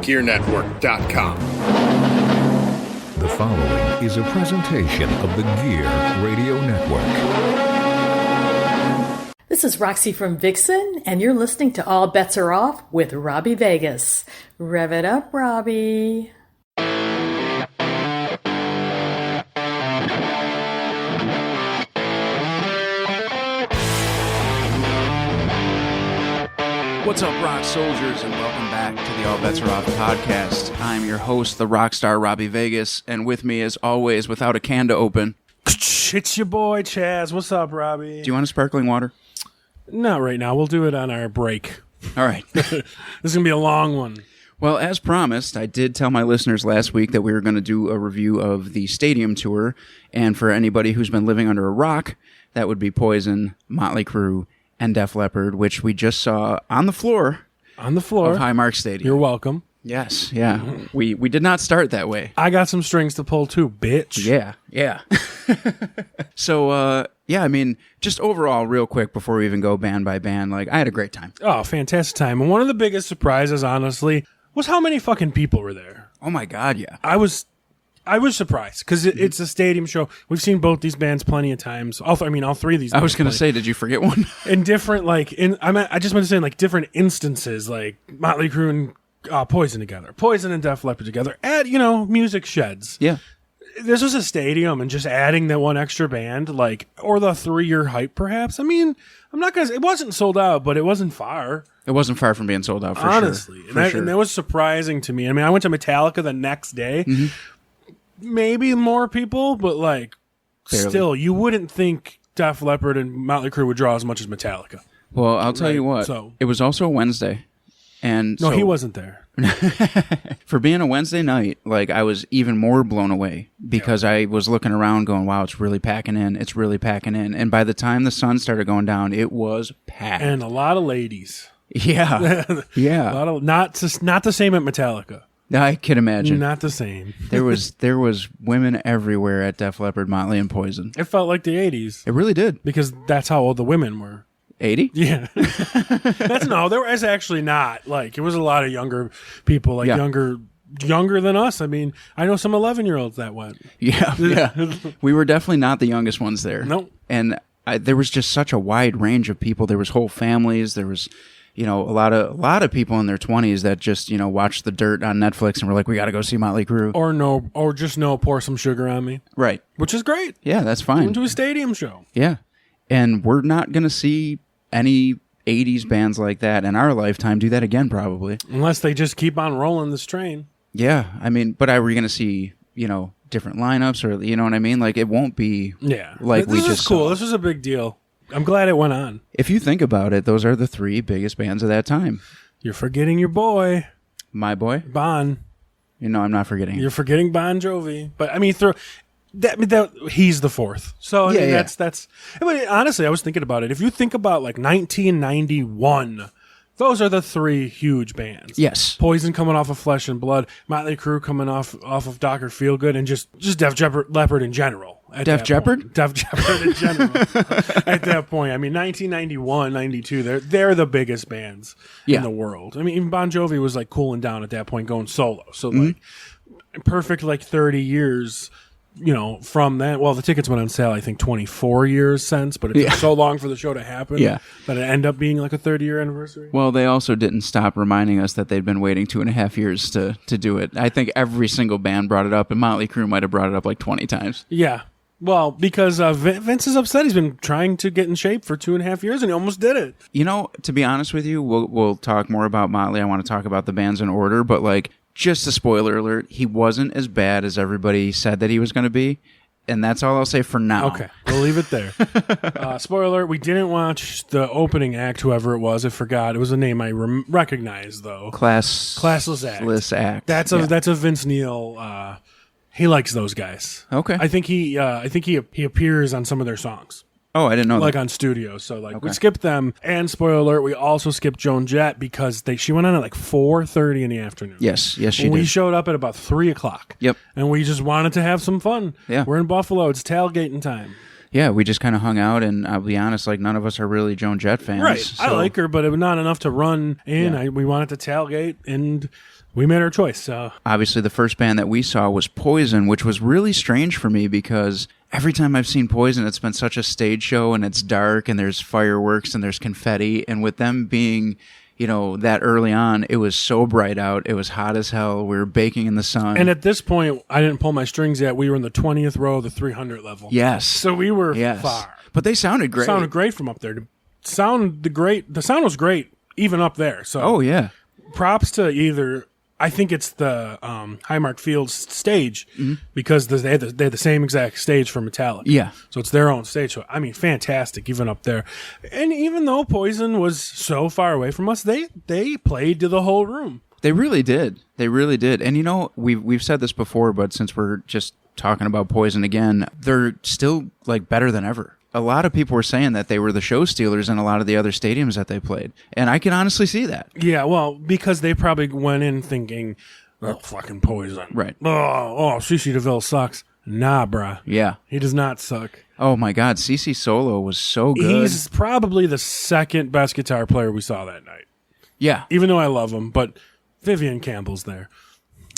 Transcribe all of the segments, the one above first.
thegearnetwork.com. The following is a presentation of the Gear Radio Network. This is Roxy from Vixen, and you're listening to All Bets Are Off with Robbie Vegas. Rev it up, Robbie. What's up, rock soldiers, and welcome back to the All Bets Are Off podcast. I'm your host, the rock star Robbie Vegas, and with me, as always, without a can to open, it's your boy, Chazz. What's up, Robbie? Do you want a sparkling water? Not right now. We'll do it on our break. All right. This is going to be a long one. Well, as promised, I did tell my listeners last week that we were going to do a review of the stadium tour, and for anybody who's been living under a rock, that would be Poison, Motley Crue, and Def Leppard, which we just saw on the floor of Highmark Stadium. You're welcome. Yes, yeah. We did not start that way. I got some strings to pull too, bitch. Yeah. So, yeah, I mean, just overall, real quick, before we even go band by band, like, I had a great time. Oh, fantastic time. And one of the biggest surprises, honestly, was how many fucking people were there. Oh, my God, yeah. I was surprised, because it's a stadium show. We've seen both these bands plenty of times. All three of these bands. I was going to say, did you forget one? In different, I just want to say, in, different instances, like Motley Crue and Poison together. Poison and Def Leppard together. At, music sheds. Yeah. This was a stadium, and just adding that one extra band, or the 3-year hype, perhaps. I mean, I'm not going to say, it wasn't sold out, but it wasn't far. It wasn't far from being sold out, for honestly. sure. And that was surprising to me. I mean, I went to Metallica the next day. Mm-hmm. Maybe more people, but Barely. Still, you wouldn't think Def Leppard and Motley Crue would draw as much as Metallica. Well, I'll tell you what. So, it was also a Wednesday. And no, he wasn't there. For being a Wednesday night, I was even more blown away because I was looking around going, wow, it's really packing in. It's really packing in. And by the time the sun started going down, it was packed. And a lot of ladies. Yeah. Yeah. A lot of, not the same at Metallica. I can imagine. Not the same. There was women everywhere at Def Leppard, Motley, and Poison. It felt like the 80s. It really did. Because that's how old the women were. 80? Yeah. There was actually not. It was a lot of younger people, younger than us. I mean, I know some 11-year-olds that went. Yeah. We were definitely not the youngest ones there. No. And there was just such a wide range of people. There was whole families. There was... a lot of people in their 20s that just, watched The Dirt on Netflix and were like, we got to go see Motley Crue. Or just pour some sugar on me. Right. Which is great. Yeah, that's fine. Went to a stadium show. Yeah. And we're not going to see any 80s bands like that in our lifetime do that again, probably. Unless they just keep on rolling this train. Yeah. I mean, but are we going to see, different lineups or, you know what I mean? It won't be like we just This is cool. saw. This was a big deal. I'm glad it went on. If you think about it, those are the 3 biggest bands of that time. You're forgetting your boy. My boy? Bon. I'm not forgetting. You're forgetting Bon Jovi. But, I mean, he's the 4th. So, I mean, that's... I mean, honestly, I was thinking about it. If you think about, 1991... Those are the 3 huge bands. Yes. Poison coming off of Flesh and Blood, Motley Crue coming off of Dr. Feelgood, and just Def Leppard in general. Def Leppard? Def Leppard in general. At that point. I mean, 1991, 92, they're the biggest bands in the world. I mean, even Bon Jovi was cooling down at that point, going solo. So, perfect 30 years... from that, well, the tickets went on sale, I think, 24 years since, but it took so long for the show to happen that it ended up being a 30-year anniversary. Well, they also didn't stop reminding us that they'd been waiting 2.5 years to do it. I think every single band brought it up, and Motley Crue might have brought it up 20 times. Yeah. Well, because Vince is upset. He's been trying to get in shape for 2.5 years, and he almost did it. To be honest with you, we'll talk more about Motley. I want to talk about the bands in order, but just a spoiler alert, he wasn't as bad as everybody said that he was going to be, and that's all I'll say for now. Okay, we'll leave it there. Spoiler alert, we didn't watch the opening act, whoever it was. I forgot. It was a name I recognize, though. Classless Act. That's a Vince Neil. He likes those guys. Okay. I think he appears on some of their songs. Oh, I didn't know that. On studio. So, we skipped them. And, spoiler alert, we also skipped Joan Jett because she went on at 4:30 in the afternoon. Yes, she did. We showed up at about 3 o'clock. Yep. And we just wanted to have some fun. Yeah. We're in Buffalo. It's tailgating time. Yeah, we just kind of hung out, and I'll be honest, like, none of us are really Joan Jett fans. Right. So. I like her, but it was not enough to run in. Yeah. We wanted to tailgate, and we made our choice. So obviously, the first band that we saw was Poison, which was really strange for me because every time I've seen Poison, it's been such a stage show, and it's dark, and there's fireworks, and there's confetti, and with them being, you know, that early on, it was so bright out. It was hot as hell. We were baking in the sun. And at this point, I didn't pull my strings yet. We were in the 20th row, the 300 level. Yes. So we were far. But they sounded great. Sounded great from up there. The sound was great even up there. So Oh, yeah. props to either. I think it's the Highmark Fields stage because they had the same exact stage for Metallica. Yeah. So it's their own stage. So, I mean, fantastic even up there. And even though Poison was so far away from us, they played to the whole room. They really did. They really did. And, you know, we've said this before, but since we're just talking about Poison again, they're still, like, better than ever. A lot of people were saying that they were the show stealers in a lot of the other stadiums that they played. And I can honestly see that. Yeah, well, because they probably went in thinking, oh, fucking Poison. Right. Oh, CC DeVille sucks. Nah, bruh. Yeah. He does not suck. Oh, my God. CC Solo was so good. He's probably the second best guitar player we saw that night. Yeah. Even though I love him, but Vivian Campbell's there.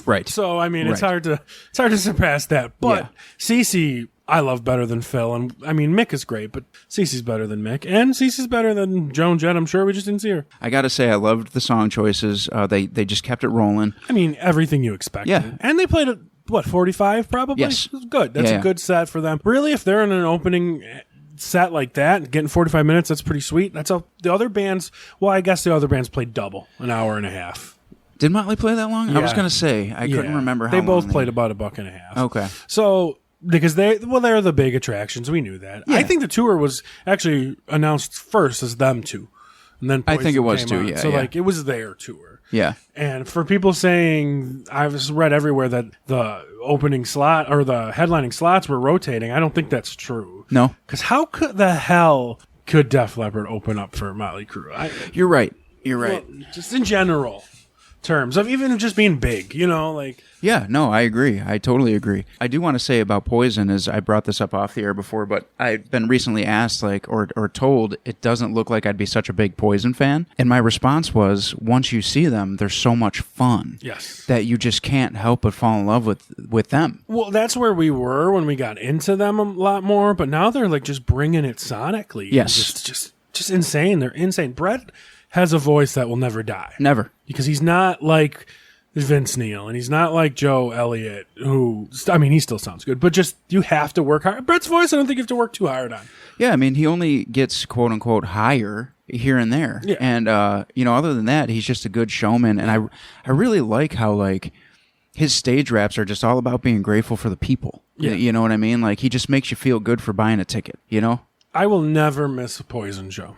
Right. So, I mean, it's Right. hard to surpass that. But Yeah. CC, I love better than Phil. And I mean, Mick is great, but CC's better than Mick. And CC's better than Joan Jett. I'm sure we just didn't see her. I got to say, I loved the song choices. They just kept it rolling. I mean, everything you expected. Yeah. And they played at, 45 probably? Yes. It was good. That's Yeah, a good set for them. Really, if they're in an opening set like that, getting 45 minutes, that's pretty sweet. That's how the other bands, well, I guess the other bands played double, an hour and a half. Did Motley play that long? I was Yeah. going to say. I couldn't remember how They both long played about a buck and a half. Okay. So, because they're the big attractions. We knew that. Yeah. I think the tour was actually announced first as them two. And then I think it was Poison came too, on. yeah, So, yeah. like, it was their tour. Yeah. And for people saying, I've read everywhere that the opening slot or the headlining slots were rotating, I don't think that's true. No. Because how could the hell could Def Leppard open up for Motley Crue? You're right. You're right. Well, just in general terms of even just being big, like. Yeah, no, I agree. I totally agree. I do want to say about Poison is I brought this up off the air before, but I've been recently asked or told it doesn't look like I'd be such a big Poison fan. And my response was, once you see them, they're so much fun. Yes. That you just can't help but fall in love with them. Well, that's where we were when we got into them a lot more, but now they're like just bringing it sonically. Yes. Just insane. They're insane. Brett has a voice that will never die. Never. Because he's not like Vince Neil, and he's not like Joe Elliott, who, I mean, he still sounds good, but just, you have to work hard. Brett's voice, I don't think you have to work too hard on. Yeah, I mean, he only gets quote-unquote higher here and there. Yeah. And, other than that, he's just a good showman. And I really like how, like, his stage raps are just all about being grateful for the people. Yeah. You know what I mean? Like, he just makes you feel good for buying a ticket, you know? I will never miss a Poison show.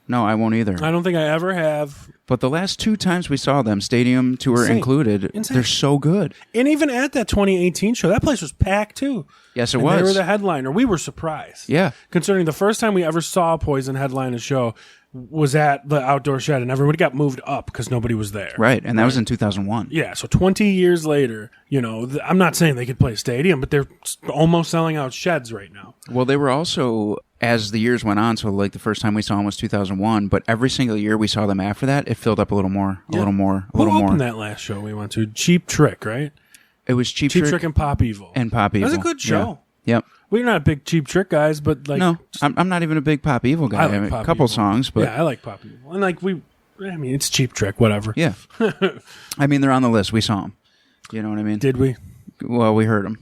No, I won't either. I don't think I ever have. But the last two times we saw them, stadium tour Insane. included, Insane. they're so good. And even at that 2018 show, that place was packed too. Yes, it And was. They were the headliner. We were surprised. Yeah. Considering the first time we ever saw Poison headline a show was at the outdoor shed, and everybody got moved up because nobody was there. Right, and that was in 2001. Yeah, so 20 years later, I'm not saying they could play a stadium, but they're almost selling out sheds right now. Well, they were also, as the years went on, so like the first time we saw them was 2001, but every single year we saw them after that, it filled up a little more, a little more. Who opened that last show we went to? Cheap Trick, right? It was Cheap Trick Trick and Pop Evil. and Pop Evil. That was a good show. Yeah. Yep. We're not big Cheap Trick guys, but like... No, I'm not even a big Pop Evil guy. I like I mean, Pop a couple Evil. songs, but... Yeah, I like Pop Evil. And like it's Cheap Trick, whatever. Yeah. I mean, they're on the list. We saw them. You know what I mean? Did we? Well, we heard them.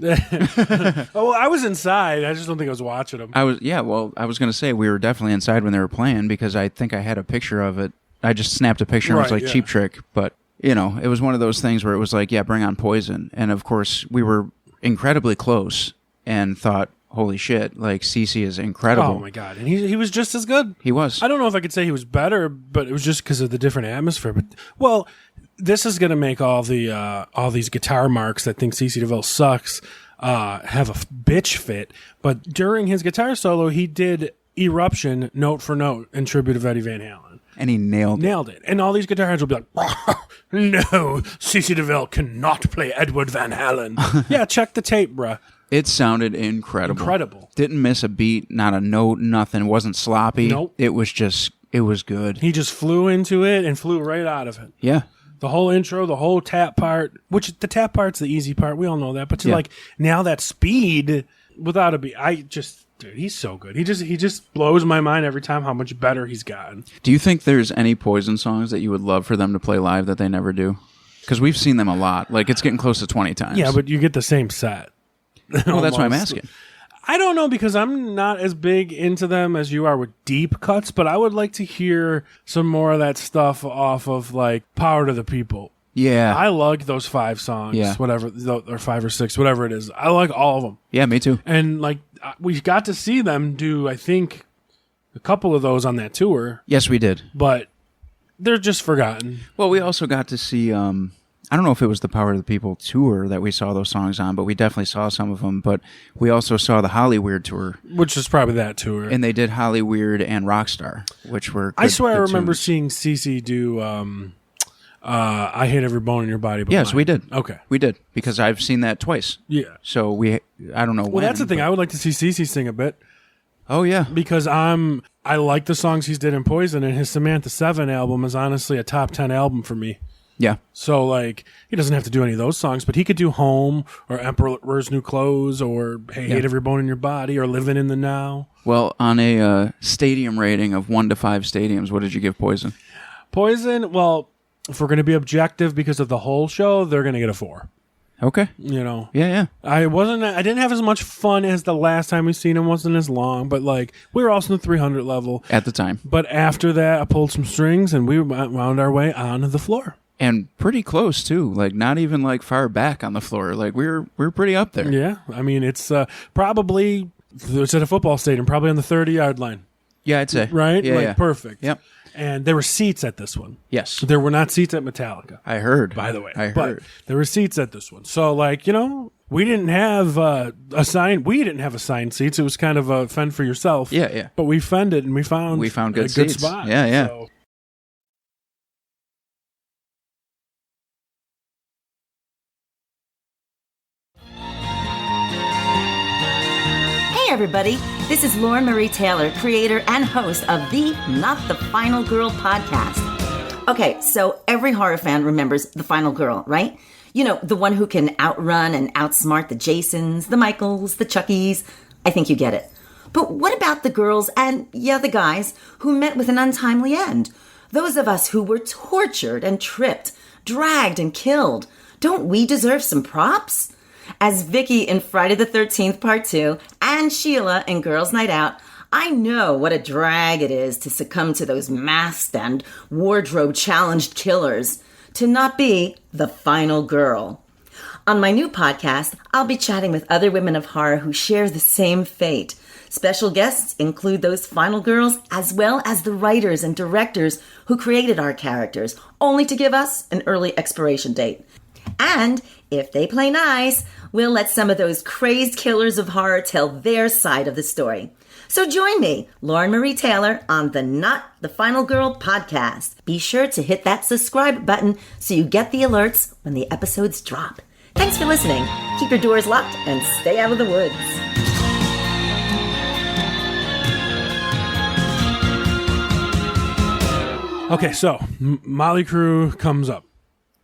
Oh, well, I was inside. I just don't think I was watching them. I was going to say we were definitely inside when they were playing because I think I had a picture of it. I just snapped a picture and it was Right, like yeah. Cheap Trick, but it was one of those things where it was like, yeah, bring on Poison. And of course, we were incredibly close and thought, holy shit, like CC is incredible. Oh my god, and he was just as good. He was. I don't know if I could say he was better, but it was just because of the different atmosphere. But well, this is going to make all these guitar marks that think CC DeVille sucks have a bitch fit. But during his guitar solo, he did Eruption note for note in tribute of Eddie Van Halen. And he nailed it. And all these guitar heads will be like, no, C.C. DeVille cannot play Edward Van Halen. Yeah, check the tape, bruh. It sounded incredible. Didn't miss a beat, not a note, nothing. It wasn't sloppy. Nope. It was good. He just flew into it and flew right out of it. Yeah. The whole intro, the whole tap part, which the tap part's the easy part. We all know that. But to like now that speed without a beat, dude, he's so good. He just blows my mind every time how much better he's gotten. Do you think there's any Poison songs that you would love for them to play live that they never do? Because we've seen them a lot. Like, it's getting close to 20 times. Yeah, but you get the same set. Well, that's why I'm asking. I don't know, because I'm not as big into them as you are with deep cuts, but I would like to hear some more of that stuff off of, like, Power to the People. Yeah. I like those 5 songs, whatever, or 5 or 6, whatever it is. I like all of them. Yeah, me too. And, like, we got to see them do, I think, a couple of those on that tour. Yes, we did. But they're just forgotten. Well, we also got to see, I don't know if it was the Power of the People tour that we saw those songs on, but we definitely saw some of them. But we also saw the Hollyweird tour. Which is probably that tour. And they did Hollyweird and Rockstar, which were good, I swear I remember tunes. seeing CeCe do I Hate Every Bone in Your Body. But yes, mine. we did. Okay. We did, because I've seen that twice. Yeah. So I don't know Well, that's the thing. I would like to see CeCe sing a bit. Oh, yeah. Because I like the songs he's did in Poison, and his Samantha 7 album is honestly a top 10 album for me. Yeah. So, like, he doesn't have to do any of those songs, but he could do Home or Emperor's New Clothes or Hate Every Bone in Your Body or Living in the Now. Well, on a stadium rating of 1 to 5 stadiums, what did you give Poison? Poison, well, if we're going to be objective because of the whole show, they're going to get a 4. Okay. You know. Yeah. I didn't have as much fun as the last time we seen him. Wasn't as long, but like we were also in the 300 level at the time. But after that, I pulled some strings and we wound our way onto the floor. And pretty close too, like not even like far back on the floor. Like we're pretty up there. Yeah, I mean it's probably it's at a football stadium, probably on the 30-yard line. Yeah, I'd say. Right? Yeah, like perfect. Yep. And there were seats at this one. Yes. There were not seats at Metallica. I heard. By the way. I heard. But there were seats at this one. So, like, you know, we didn't have assigned seats. It was kind of a fend for yourself. Yeah. But we fended and we found good seats. Good spot. Yeah. So. Hey everybody, this is Lauren Marie Taylor, creator and host of the Not the Final Girl podcast. Okay, so every horror fan remembers the final girl, right? You know, the one who can outrun and outsmart the Jasons, the Michaels, the Chuckies. I think you get it. But what about the girls and, the guys who met with an untimely end? Those of us who were tortured and tripped, dragged and killed. Don't we deserve some props? As Vicky in Friday the 13th Part 2 and Sheila in Girls Night Out, I know what a drag it is to succumb to those masked and wardrobe-challenged killers, to not be the final girl. On my new podcast, I'll be chatting with other women of horror who share the same fate. Special guests include those final girls as well as the writers and directors who created our characters, only to give us an early expiration date. And if they play nice, we'll let some of those crazed killers of horror tell their side of the story. So join me, Lauren Marie Taylor, on the Not the Final Girl podcast. Be sure to hit that subscribe button so you get the alerts when the episodes drop. Thanks for listening. Keep your doors locked and stay out of the woods. Okay, so Motley Crue comes up.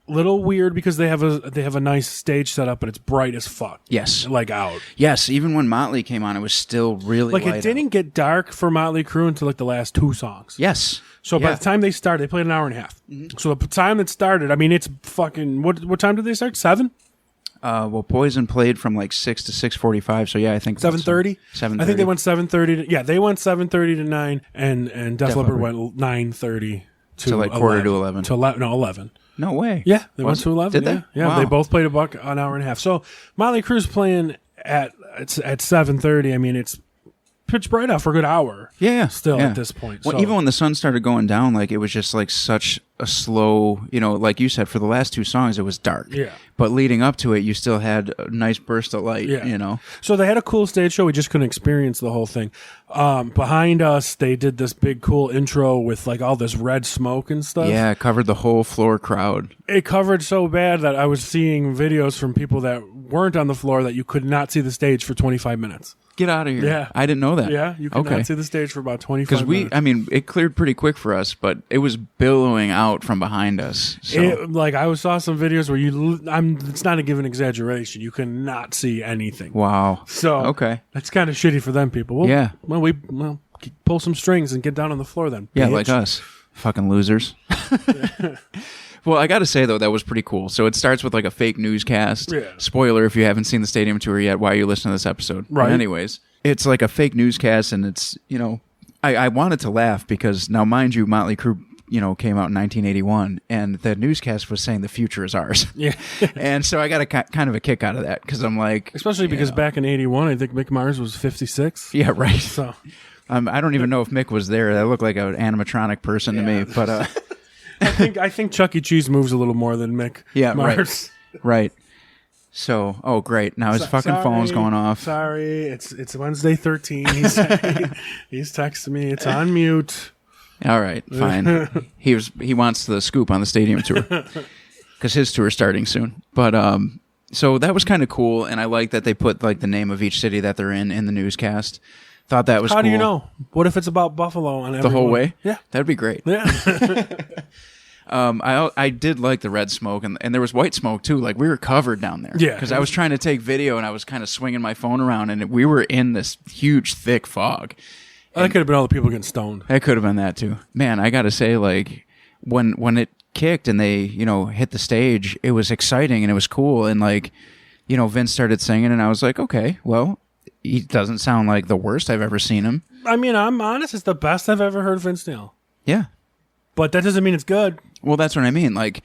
Little weird because they have a nice stage set up, but it's bright as fuck. Yes, like out. Yes, even when Motley came on, it was still really like light it didn't get dark for Motley Crue until like the last 2 songs. Yes. So by the time they started, they played an hour and a half. Mm-hmm. So the time that started, I mean, it's fucking what time did they start? 7? Well, Poison played from like 6 to 6:45. So yeah, I think 7:30. 7:30. I think they went 7:30. They went 7:30 to 9, and Def Leppard went 9:30 to like 11, quarter to 11. To 11. No way. Yeah, they went to 11. Did they? Yeah, Wow. They both played an hour and a half. So Motley Crue's playing at 7:30. I mean, it's pitch bright out for a good hour. Yeah. Still at this point. Well, so. even when the sun started going down, like it was just like such a slow, like you said, for the last 2 songs, it was dark. Yeah. But leading up to it, you still had a nice burst of light, So they had a cool stage show. We just couldn't experience the whole thing. Behind us, they did this big cool intro with like all this red smoke and stuff. Yeah, it covered the whole floor crowd. It covered so bad that I was seeing videos from people that weren't on the floor that you could not see the stage for 25 minutes. Get out of here. Yeah. I didn't know that. Yeah, you could not see the stage for about 25 minutes. Because it cleared pretty quick for us, but it was billowing out from behind us. So. I saw some videos where it's not a given exaggeration. You could not see anything. Wow. So that's kind of shitty for them people. We pull some strings and get down on the floor then. Yeah, bitch. like us. Fucking losers. Well, I got to say, though, that was pretty cool. So it starts with like a fake newscast. Yeah. Spoiler if you haven't seen the stadium tour yet, why are you listening to this episode? Right. But anyways, it's like a fake newscast, and it's, I wanted to laugh because now, mind you, Motley Crue, came out in 1981, and the newscast was saying the future is ours. Yeah. And so I got kind of a kick out of that because I'm like... Especially because back in 81, I think Mick Mars was 56. Yeah, right. So... I don't even know if Mick was there. That looked like an animatronic person to me, but... I think Chuck E. Cheese moves a little more than Mick Mars. Right. So, great. Now his phone's going off. Sorry, it's Wednesday 13. He's texting me. It's on mute. All right, fine. He wants the scoop on the stadium tour because his tour is starting soon. But so that was kind of cool, and I like that they put like the name of each city that they're in the newscast. Thought that was cool. How do you know? What if it's about Buffalo on the whole way? Yeah, that'd be great. Yeah. I did like the red smoke, and there was white smoke too. Like we were covered down there. Yeah, because I was trying to take video, and I was kind of swinging my phone around, and we were in this huge, thick fog. That could have been all the people getting stoned. That could have been that too. Man, I got to say, like when it kicked and they hit the stage, it was exciting and it was cool, and like Vince started singing, and I was like, okay, well. He doesn't sound like the worst I've ever seen him. I mean, I'm honest. It's the best I've ever heard Vince Neil. Yeah. But that doesn't mean it's good. Well, that's what I mean. Like,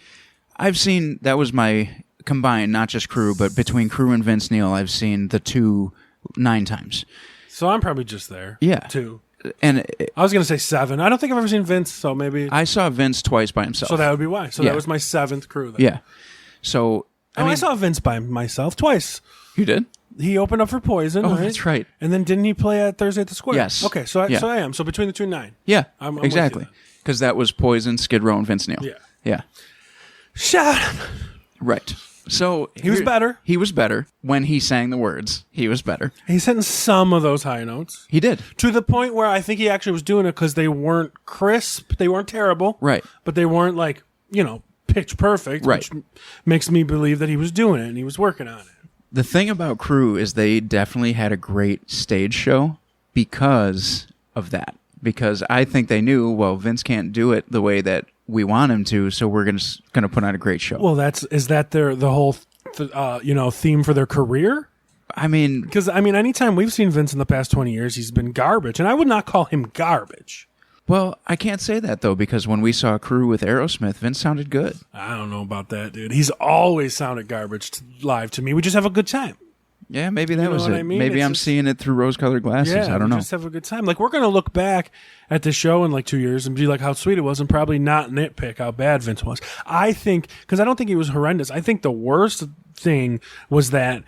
I've seen, that was my combined, not just Crue, but between Crue and Vince Neil, I've seen the two 9 times. So I'm probably just there. Yeah. 2. And I was going to say 7. I don't think I've ever seen Vince, so maybe. I saw Vince twice by himself. So that would be why. So that was my 7th Crue then. Yeah. So, I saw Vince by myself twice. You did? He opened up for Poison. Oh, right? That's right. And then didn't he play at Thursday at the Square? Yes. Okay, so I am. So between the 2 9. Yeah, I'm exactly. Because that was Poison, Skid Row, and Vince Neil. Yeah. Yeah. Shut up. Right. So he was better. He was better when he sang the words. He was better. He's hitting some of those high notes. He did. To the point where I think he actually was doing it because they weren't crisp. They weren't terrible. Right. But they weren't like, pitch perfect. Right. Which makes me believe that he was doing it and he was working on it. The thing about Crue is they definitely had a great stage show because of that. Because I think they knew, well, Vince can't do it the way that we want him to, so we're going to put on a great show. Well, is that the whole theme for their career? I mean, because anytime we've seen Vince in the past 20 years, he's been garbage, and I would not call him garbage. Well, I can't say that though, because when we saw Crue with Aerosmith, Vince sounded good. I don't know about that, dude. He's always sounded garbage live to me. We just have a good time. Yeah, maybe that was it. I mean? Maybe I'm seeing it through rose-colored glasses. Yeah, I don't know. Just have a good time. Like, we're going to look back at the show in like 2 years and be like how sweet it was and probably not nitpick how bad Vince was. I think, because I don't think he was horrendous. I think the worst thing was that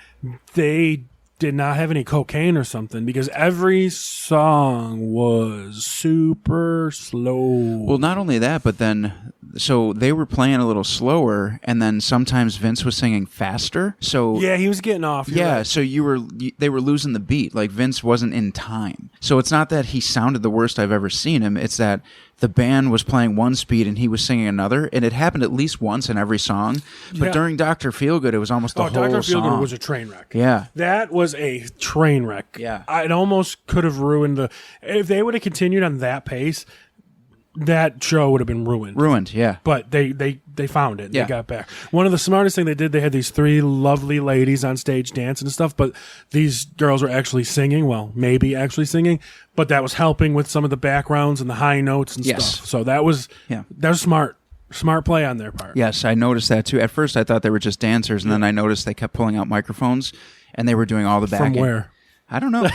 they did not have any cocaine or something because every song was super slow. Well, not only that, but then so they were playing a little slower, and then sometimes Vince was singing faster. So yeah, he was getting off. Yeah, right. so they were losing the beat. Like Vince wasn't in time. So it's not that he sounded the worst I've ever seen him. It's that the band was playing one speed and he was singing another, and it happened at least once in every song. But during Dr. Feelgood, it was almost the whole song. Dr. Feelgood was a train wreck. Yeah. That was a train wreck. Yeah. It almost could have ruined if they would have continued on that pace, that show would have been ruined. Ruined, yeah. But they found it. Yeah. They got back. One of the smartest thing they did, they had these 3 lovely ladies on stage dancing and stuff, but these girls were actually singing, well, maybe actually singing, but that was helping with some of the backgrounds and the high notes and stuff. So that was smart. Smart play on their part. Yes, I noticed that too. At first I thought they were just dancers, and then I noticed they kept pulling out microphones, and they were doing all the backing. From where? I don't know.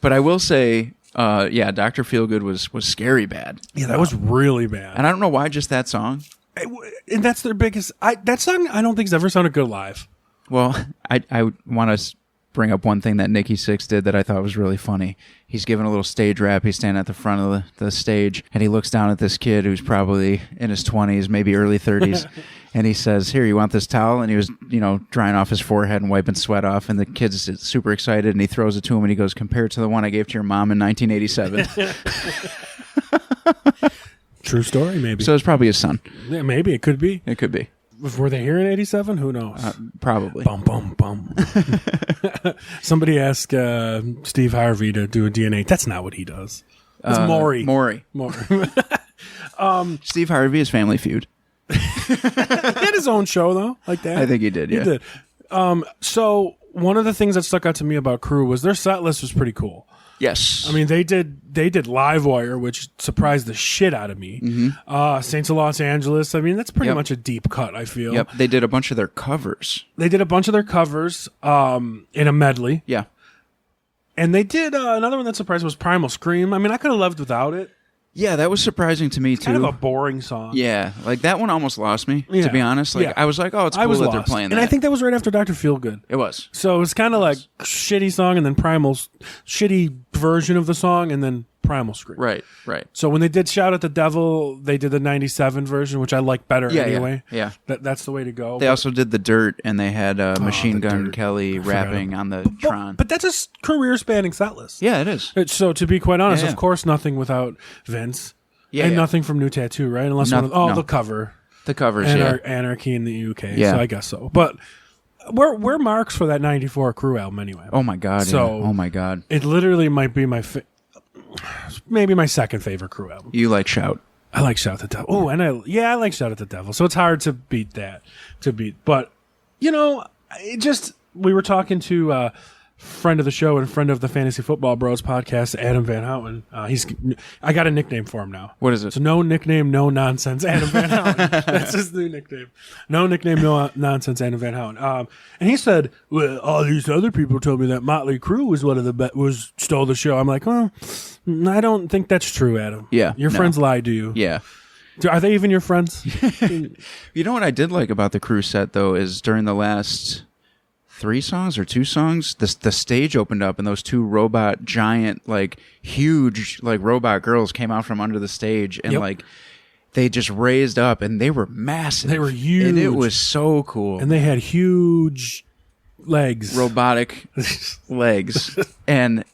But I will say, Yeah, Dr. Feelgood was scary bad. Yeah, that was really bad. And I don't know why just that song. And that's their biggest... that song, I don't think has ever sounded good live. Well, I want to bring up one thing that Nikki Sixx did that I thought was really funny. He's giving a little stage rap. He's standing at the front of the stage, and he looks down at this kid who's probably in his 20s, maybe early 30s, and he says, "Here, you want this towel?" And he was, drying off his forehead and wiping sweat off, and the kid's super excited, and he throws it to him, and he goes, "Compared to the one I gave to your mom in 1987. True story, maybe. So it's probably his son. Yeah, maybe. It could be. It could be. Were they here in 87? Who knows? Probably. Bum, bum, bum. Somebody asked Steve Harvey to do a DNA. That's not what he does. It's Maury. Maury. Steve Harvey is Family Feud. He had his own show, though, like that. I think he did, yeah. He did. So one of the things that stuck out to me about Crue was their set list was pretty cool. Yes. I mean, they did Livewire, which surprised the shit out of me. Mm-hmm. Saints of Los Angeles. I mean, that's pretty much a deep cut, I feel. Yep. They did a bunch of their covers. They did a bunch of their covers in a medley. Yeah. And they did another one that surprised me was Primal Scream. I mean, I could have lived without it. Yeah, that was surprising to me, too. Kind of a boring song. Yeah, like that one almost lost me, to be honest. Like I was like, oh, it's cool that they're playing that. And I think that was right after Dr. Feelgood. It was. So it was kind of like shitty song and then Primal's shitty version of the song and then Primal Scream. Right. So when they did Shout at the Devil, they did the 97 version, which I like better anyway. Yeah. That's the way to go. They also did The Dirt, and they had Machine Gun Kelly rapping on the Tron. But that's a career-spanning set list. Yeah, it is. So to be quite honest, Yeah. of course, nothing without Vince. Yeah, and yeah. nothing from New Tattoo, right? Unless No. the cover. The covers, Anarchy in the UK. Yeah. So I guess so. But we're marks for that 94 Crue album anyway. Oh, my God. So- yeah. Oh, my God. It literally might be maybe my second favorite Crue album. You like Shout. I like Shout at the Devil. Oh, and I like Shout at the Devil. So it's hard to beat that. But, we were talking to friend of the show and friend of the Fantasy Football Bros podcast, Adam Van Houten. I got a nickname for him now. What is it? It's no nickname, no nonsense, Adam Van Houten. That's his new nickname. No nickname, no nonsense, Adam Van Houten. And he said, "Well, all these other people told me that Motley Crue was one of the stole the show." I'm like, "Well, I don't think that's true, Adam. Yeah, your friends lied to you. Yeah. Are they even your friends?" You know what I did like about the Crue set, though, is during the last 3 songs or 2 songs, the stage opened up and those 2 robot giant, like huge, like robot girls came out from under the stage and like they just raised up and they were massive. They were huge. And it was so cool. And they had huge legs. Robotic legs. And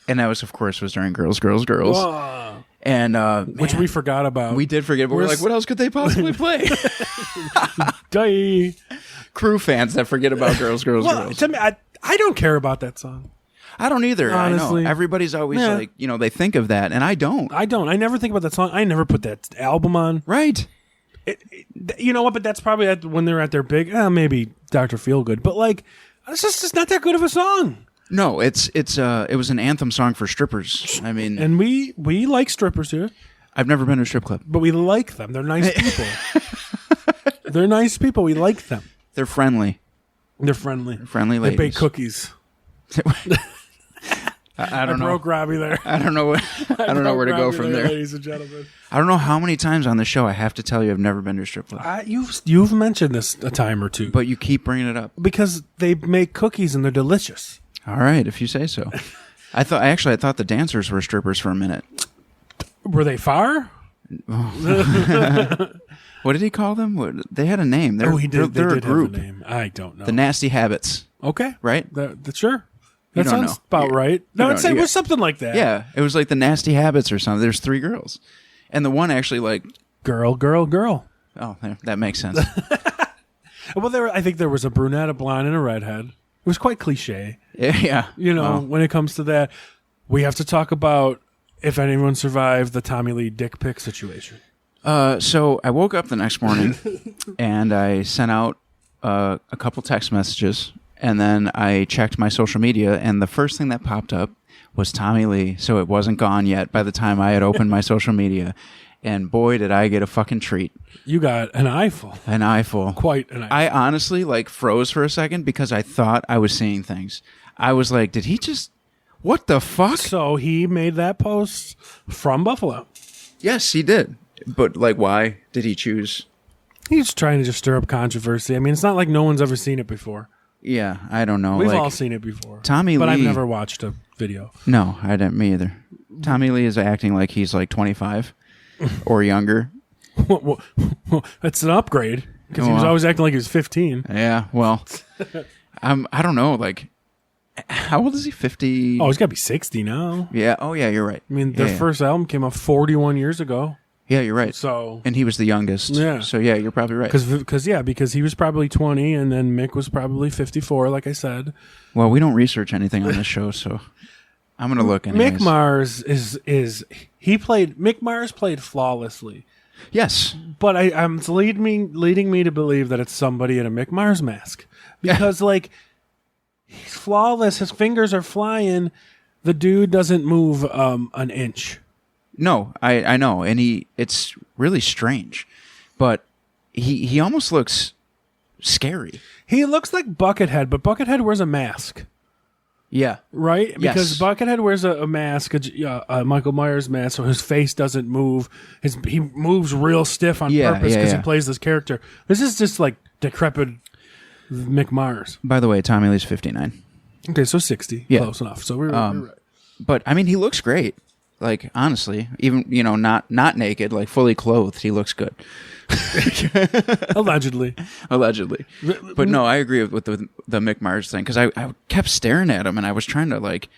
that was, of course, during Girls. Whoa. And which we forgot about. We did forget, but we're like, what else could they possibly play? Crue fans that forget about Girls. To me, I don't care about that song. I don't either. Honestly. I know. Everybody's always like, they think of that, and I don't. I never think about that song. I never put that album on. Right. You know what? But that's probably when they're at their big, maybe Dr. Feelgood. But like, it's just not that good of a song. No, it was an anthem song for strippers. I mean, and we like strippers here. I've never been to a strip club, but we like them. They're nice people. They're nice people. We like them. They're friendly. They're friendly. They're friendly ladies. They bake cookies. I don't know. I broke Robby there. I don't know where to go from there. Ladies and gentlemen. I don't know how many times on the show I have to tell you I've never been to a strip club. You've mentioned this a time or two, but you keep bringing it up because they make cookies and they're delicious. All right, if you say so. I thought the dancers were strippers for a minute. Were they far? What did he call them? They had a name. He did. They're they a did group. have a name. I don't know. The Nasty Habits. Okay. Right? Sure. You That don't sounds know. about right. No, it was something like that. Yeah, it was like the Nasty Habits or something. There's 3 girls, and the one actually like girl. Oh, that makes sense. Well, I think there was a brunette, a blonde, and a redhead. It was quite cliche. Yeah. When it comes to that, we have to talk about if anyone survived the Tommy Lee dick pic situation. So I woke up the next morning and I sent out a couple text messages, and then I checked my social media, and the first thing that popped up was Tommy Lee. So it wasn't gone yet by the time I had opened my social media. And boy, did I get a fucking treat. You got an eyeful. An eyeful. Quite an eyeful. I honestly froze for a second because I thought I was seeing things. I was like, What the fuck? So he made that post from Buffalo. Yes, he did. But, like, why did he choose? He's trying to just stir up controversy. I mean, it's not like no one's ever seen it before. Yeah, I don't know. We've like, all seen it before. Tommy but Lee... I've never watched a video. No, I didn't. Me either. Tommy Lee is acting like he's like 25 or younger. It's an upgrade because he was always acting like he was 15. Yeah, well, I don't know. Like, how old is he? 50? Oh, he's got to be 60 now. Yeah. Oh, yeah. You're right. I mean, their first album came out 41 years ago. Yeah, you're right. So, and he was the youngest. Yeah. So yeah, you're probably right. Because he was probably 20, and then Mick was probably 54, like I said. Well, we don't research anything on this show, so I'm gonna look. Anyways. Mick Mars Mick Mars played flawlessly. Yes, but I'm leading me to believe that it's somebody in a Mick Mars mask because like he's flawless. His fingers are flying. The dude doesn't move an inch. No, I know, and it's really strange, but he almost looks scary. He looks like Buckethead, but Buckethead wears a mask. Yeah. Right? Because Yes. Buckethead wears a mask, a Michael Myers mask, so his face doesn't move. He moves real stiff on purpose because he plays this character. This is just like decrepit Mick Mars. By the way, Tommy Lee's 59. Okay, so 60. Yeah. Close enough. So we're right. But, I mean, he looks great. Like, honestly, even, not naked, like fully clothed, he looks good. Allegedly. But no, I agree with the Mick Mars thing because I kept staring at him and I was trying to, like,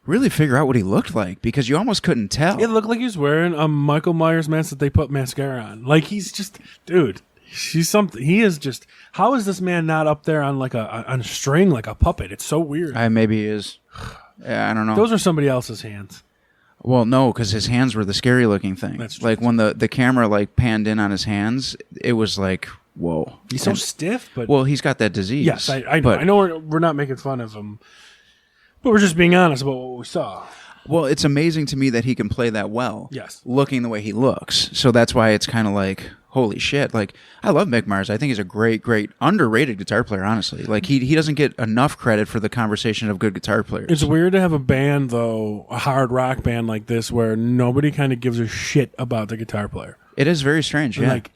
really figure out what he looked like because you almost couldn't tell. It looked like he was wearing a Michael Myers mask that they put mascara on. Like, he's just, dude, he's something. He is just, how is this man not up there on like on a string like a puppet? It's so weird. Maybe he is. Yeah, I don't know. Those are somebody else's hands. Well, no, because his hands were the scary looking thing. That's true. Like when the camera like panned in on his hands, it was like, whoa. He's so stiff, but well, he's got that disease. yes, I know. I know we're not making fun of him, but we're just being honest about what we saw. Well, it's amazing to me that he can play that well. Yes, looking the way he looks. So that's why it's kind of like, holy shit. Like, I love Mick Mars. I think he's a great, great, underrated guitar player, honestly. Like, he doesn't get enough credit for the conversation of good guitar players. It's weird to have a band, though, a hard rock band like this, where nobody kind of gives a shit about the guitar player. It is very strange, yeah. Like,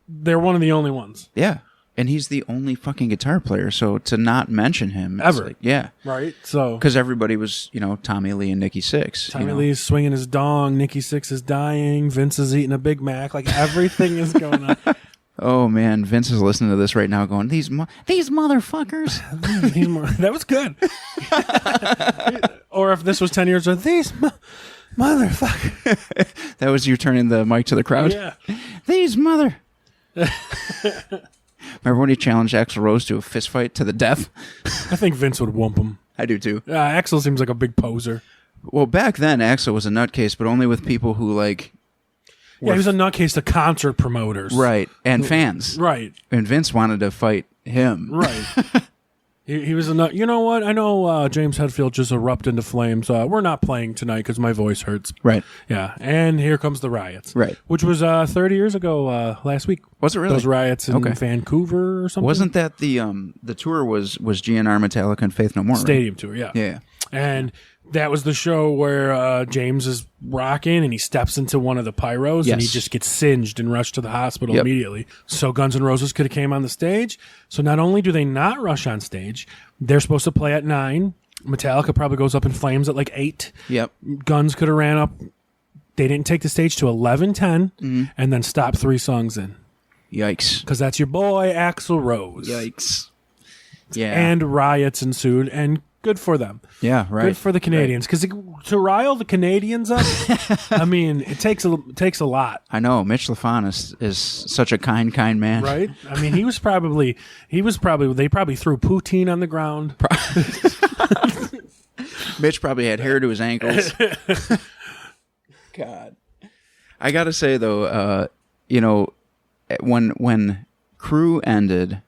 they're one of the only ones. Yeah. And he's the only fucking guitar player, so to not mention him... Ever. Like, yeah. Right? So because everybody was, Tommy Lee and Nikki Sixx. Tommy Lee's swinging his dong, Nikki Sixx is dying, Vince is eating a Big Mac, like everything is going on. Oh, man, Vince is listening to this right now going, these motherfuckers. That was good. Or if this was 10 years ago, these motherfuckers. That was you turning the mic to the crowd? Yeah. These mother... Remember when he challenged Axl Rose to a fist fight to the death? I think Vince would whoop him. I do too. Axl seems like a big poser. Well, back then, Axl was a nutcase, but only with people who, like... Yeah, he was a nutcase to concert promoters. Right, and fans. Right. And Vince wanted to fight him. Right. He was a nut. You know what? I know James Hetfield just erupted into flames. We're not playing tonight because my voice hurts. Right. Yeah, and here comes the riots. Right. Which was 30 years ago last week. Was it really? Those riots in Vancouver or something? Wasn't that the tour was GNR, Metallica, and Faith No More, right? Stadium tour, yeah. Yeah. And that was the show where James is rocking and he steps into one of the pyros and he just gets singed and rushed to the hospital immediately. So Guns N' Roses could have came on the stage. So not only do they not rush on stage, they're supposed to play at 9. Metallica probably goes up in flames at like 8. Yep. Guns could have ran up. They didn't take the stage to 11:10 and then stop 3 songs in. Yikes. Because that's your boy Axl Rose. Yikes. Yeah. And riots ensued, and good for them. Yeah, right. Good for the Canadians, because to rile the Canadians up, I mean, it takes a lot. I know. Mitch Lafon is such a kind man. Right? I mean, they probably threw poutine on the ground. Mitch probably had hair to his ankles. God. I got to say, though, when Crue ended,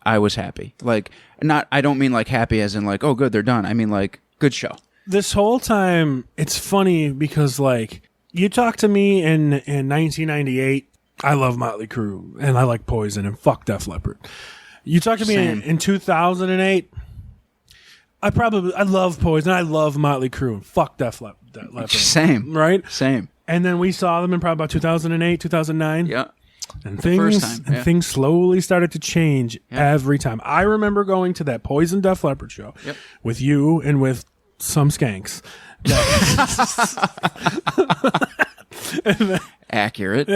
I was happy. Like, I don't mean like happy as in like, oh, good, they're done. I mean like, good show. This whole time, it's funny because like, you talk to me in 1998, I love Motley Crue and I like Poison and fuck Def Leppard. You talk to me in 2008, I love Poison. I love Motley Crue. Fuck Def Leppard. Same. Right? Same. And then we saw them in probably about 2008, 2009. Yeah. And first time, things slowly started to change every time. I remember going to that Poison Def Leppard show with you and with some skanks. Accurate.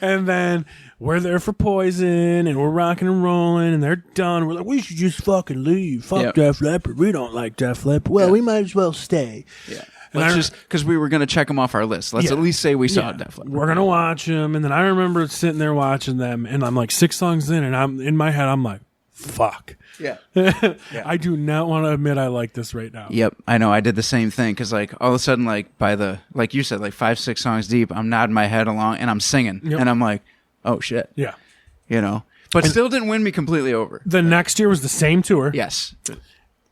And then we're there for Poison, and we're rocking and rolling, and they're done. We're like, we should just fucking leave. Fuck Def Leppard. We don't like Def Leppard. Well, we might as well stay. Yeah. Let's just, because we were going to check them off our list. Let's at least say we saw Def Leppard. We're going to watch them. And then I remember sitting there watching them, and I'm like 6 songs in, and I'm in my head, I'm like, fuck. Yeah. I do not want to admit I like this right now. Yep. I know. I did the same thing because, like, all of a sudden, like, like you said, like 5, 6 songs deep, I'm nodding my head along and I'm singing. Yep. And I'm like, oh, shit. Yeah. You know? But still didn't win me completely over. The next year was the same tour. Yes.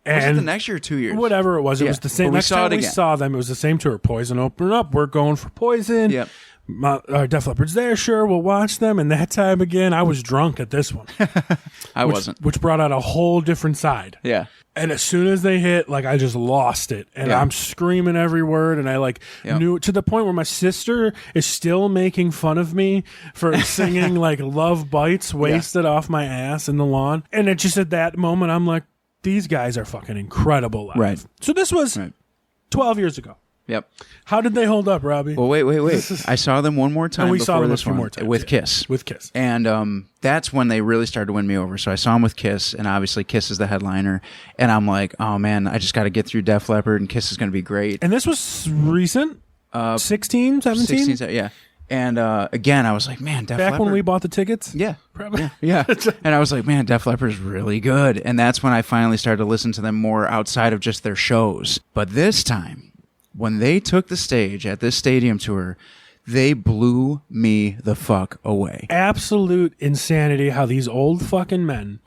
And was it the next year or 2 years? Whatever it was. It was the same. Next time we saw them, it was the same tour. Poison opened up. We're going for Poison. Yep. Def Leppard's there. Sure, we'll watch them. And that time again, I was drunk at this one. I wasn't. Which brought out a whole different side. Yeah. And as soon as they hit, like, I just lost it. And I'm screaming every word. And I, like, knew to the point where my sister is still making fun of me for singing, like, Love Bites wasted off my ass in the lawn. And it just at that moment, I'm like, these guys are fucking incredible live. Right. So this was 12 years ago. Yep. How did they hold up, Robbie? Well, wait. I saw them one more time. And we saw them a few more times. With Kiss. With Kiss. And that's when they really started to win me over. So I saw them with Kiss, and obviously Kiss is the headliner. And I'm like, oh, man, I just got to get through Def Leppard, and Kiss is going to be great. And this was recent? 16, 17? 16, yeah. And again, I was like, man, Def Back Leppard. when we bought the tickets? Yeah. Probably. Yeah. And I was like, man, Def Leppard is really good. And that's when I finally started to listen to them more outside of just their shows. But this time, when they took the stage at this stadium tour, they blew me the fuck away. Absolute insanity how these old fucking men,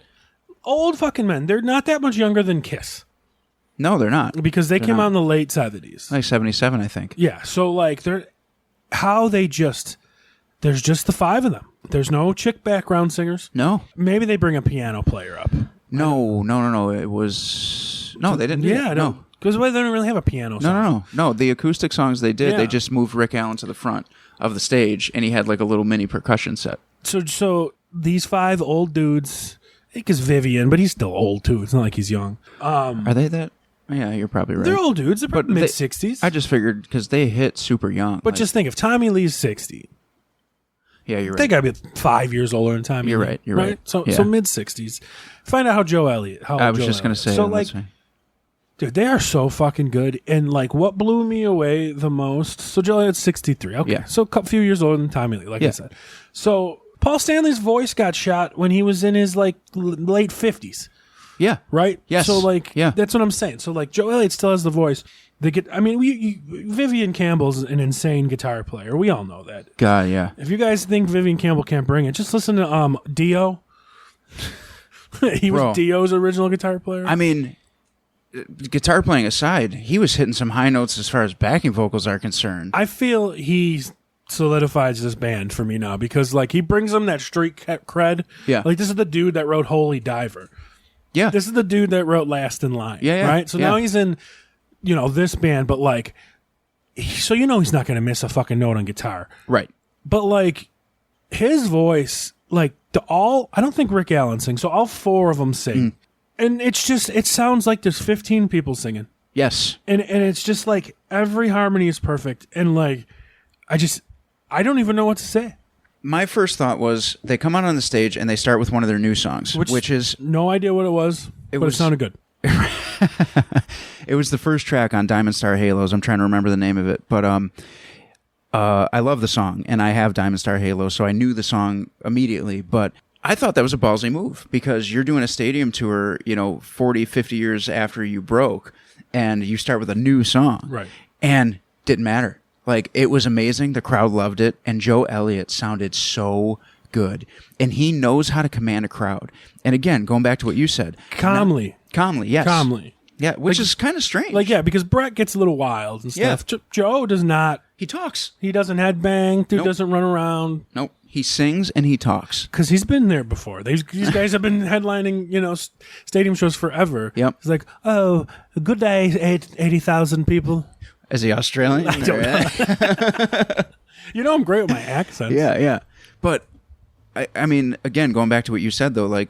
they're not that much younger than Kiss. No, they're not. Because they came out in the late 70s. Like 77, I think. Yeah. So, like, there's just the 5 of them. There's no chick background singers. No. Maybe they bring a piano player up. No. It was... No, they didn't do that. No. Because they don't really have a piano song. No. The acoustic songs they did, Yeah. they just moved Rick Allen to the front of the stage, and he had like a little mini percussion set. So these 5 old dudes, I think it's Vivian, but he's still old too. It's not like he's young. Are they that? Yeah, you're probably right. They're old dudes. They're probably mid-60s. I just figured because they hit super young. But just think, if Tommy Lee's 60... Yeah, you're right. They got to be 5 years older than Tommy. You're right. You're right. So mid-60s. Find out how Joe Elliott... I was just going to say... So, like... Dude, they are so fucking good. And, like, what blew me away the most... So, Joe Elliott's 63. Okay. Yeah. So, a few years older than Tommy Lee, like I said. So, Paul Stanley's voice got shot when he was in his, like, late 50s. Yeah. Right? Yes. So, like, yeah. That's what I'm saying. So, like, Joe Elliott still has the voice. Vivian Campbell's an insane guitar player. We all know that. God, yeah. If you guys think Vivian Campbell can't bring it, just listen to Dio. He was Dio's original guitar player. I mean, guitar playing aside, he was hitting some high notes as far as backing vocals are concerned. I feel he solidifies this band for me now because, like, he brings them that street cred. Yeah. Like, this is the dude that wrote Holy Diver. Yeah. This is the dude that wrote Last in Line. Yeah. Right? So now he's in, this band, but, like, he's not going to miss a fucking note on guitar. Right. But, like, his voice, like, I don't think Rick Allen sings, so all 4 of them sing. And it's just, it sounds like there's 15 people singing. Yes. And it's just, like, every harmony is perfect. And, like, I don't even know what to say. My first thought was they come out on the stage and they start with one of their new songs, which is... No idea what it was, but it sounded good. It was the first track on Diamond Star Halos. I'm trying to remember the name of it. But I love the song, and I have Diamond Star Halos, so I knew the song immediately. But I thought that was a ballsy move because you're doing a stadium tour, 40, 50 years after you broke, and you start with a new song. Right. And didn't matter. Like, it was amazing. The crowd loved it, and Joe Elliott sounded so good. And he knows how to command a crowd. And again, going back to what you said. Calmly, yes. Calmly. Yeah, which is kind of strange. Like, yeah, because Brett gets a little wild and stuff. Yeah. Joe does not. He talks. He doesn't headbang. Dude doesn't run around. Nope. He sings and he talks. Because he's been there before. These guys have been headlining, stadium shows forever. Yep. He's like, oh, good day, 80,000 people. Is he Australian? I don't know. I'm great with my accents. Yeah. But, I mean, again, going back to what you said, though, like,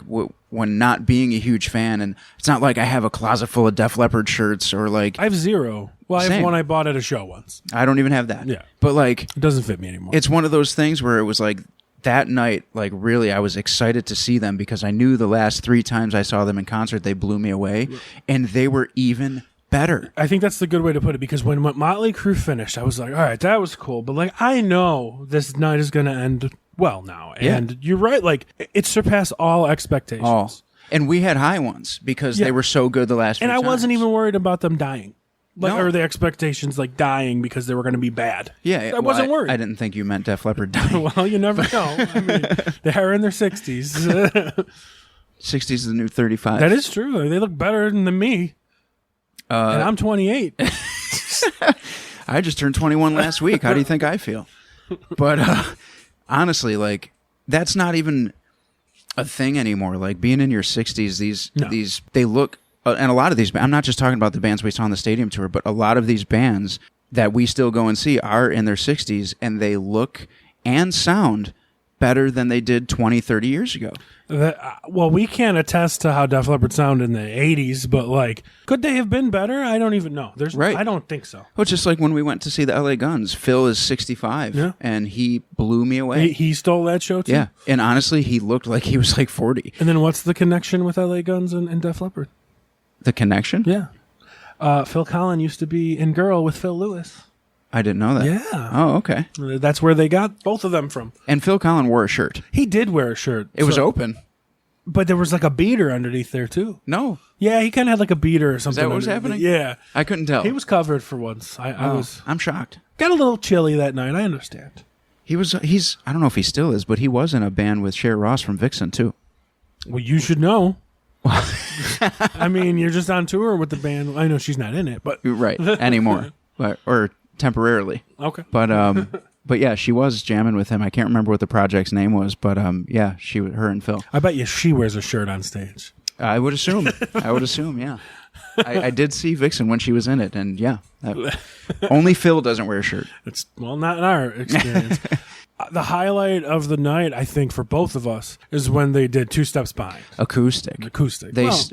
when not being a huge fan, and it's not like I have a closet full of Def Leppard shirts or, like... I have zero. Well, I have Same. one I bought at a show once. I don't even have that. Yeah. But, like... It doesn't fit me anymore. It's one of those things where it was, like, that night, like, really, I was excited to see them because I knew the last 3 times I saw them in concert, they blew me away, and they were even... better. I think that's the good way to put it, because when Motley Crue finished, I was like, all right, that was cool, but like I know this night is going to end well now. And you're right, like it surpassed all expectations. Oh. And we had high ones because they were so good the last few And I times. wasn't even worried about them dying. Like, No. or the expectations like dying because they were going to be bad. Yeah. I wasn't worried. I didn't think you meant Def Leppard dying. Well, you never know. I mean, they're in their 60s. 60s is the new 35. That is true. They look better than me. And I'm 28. I just turned 21 last week. How do you think I feel? But honestly, like, that's not even a thing anymore. Like, being in your 60s, these they look, and a lot of these, I'm not just talking about the bands we saw on the stadium tour, but a lot of these bands that we still go and see are in their 60s, and they look and sound better than they did 20, 30 years ago. Well, we can't attest to how Def Leppard sounded in the 80s, but like, could they have been better? I don't even know. Right. I don't think so. Well, it's just like when we went to see the LA Guns. Phil is 65, and he blew me away. He stole that show too? Yeah, and honestly, he looked like he was like 40. And then what's the connection with LA Guns and Def Leppard? The connection? Yeah. Phil Collin used to be in Girl with Phil Lewis. I didn't know that. Yeah. Oh, okay. That's where they got both of them from. And Phil Collin wore a shirt. He did wear a shirt. It was open. But there was like a beater underneath there too. No. Yeah, he kind of had like a beater or something. Is that what was underneath. happening? Yeah. I couldn't tell. He was covered for once. I'm shocked. Got a little chilly that night. I understand. He's I don't know if he still is, but he was in a band with Cher Ross from Vixen too. Well, you should know. I mean, you're just on tour with the band. I know she's not in it, but Right. Anymore. Or temporarily. okay. But yeah, she was jamming with him. I can't remember what the project's name was, but yeah, her and Phil. I bet you she wears a shirt on stage. I would assume. Yeah. I did see Vixen when she was in it, and yeah. Only Phil doesn't wear a shirt. It's not in our experience. The highlight of the night, I think, for both of us, is when they did Two Steps Behind. Acoustic.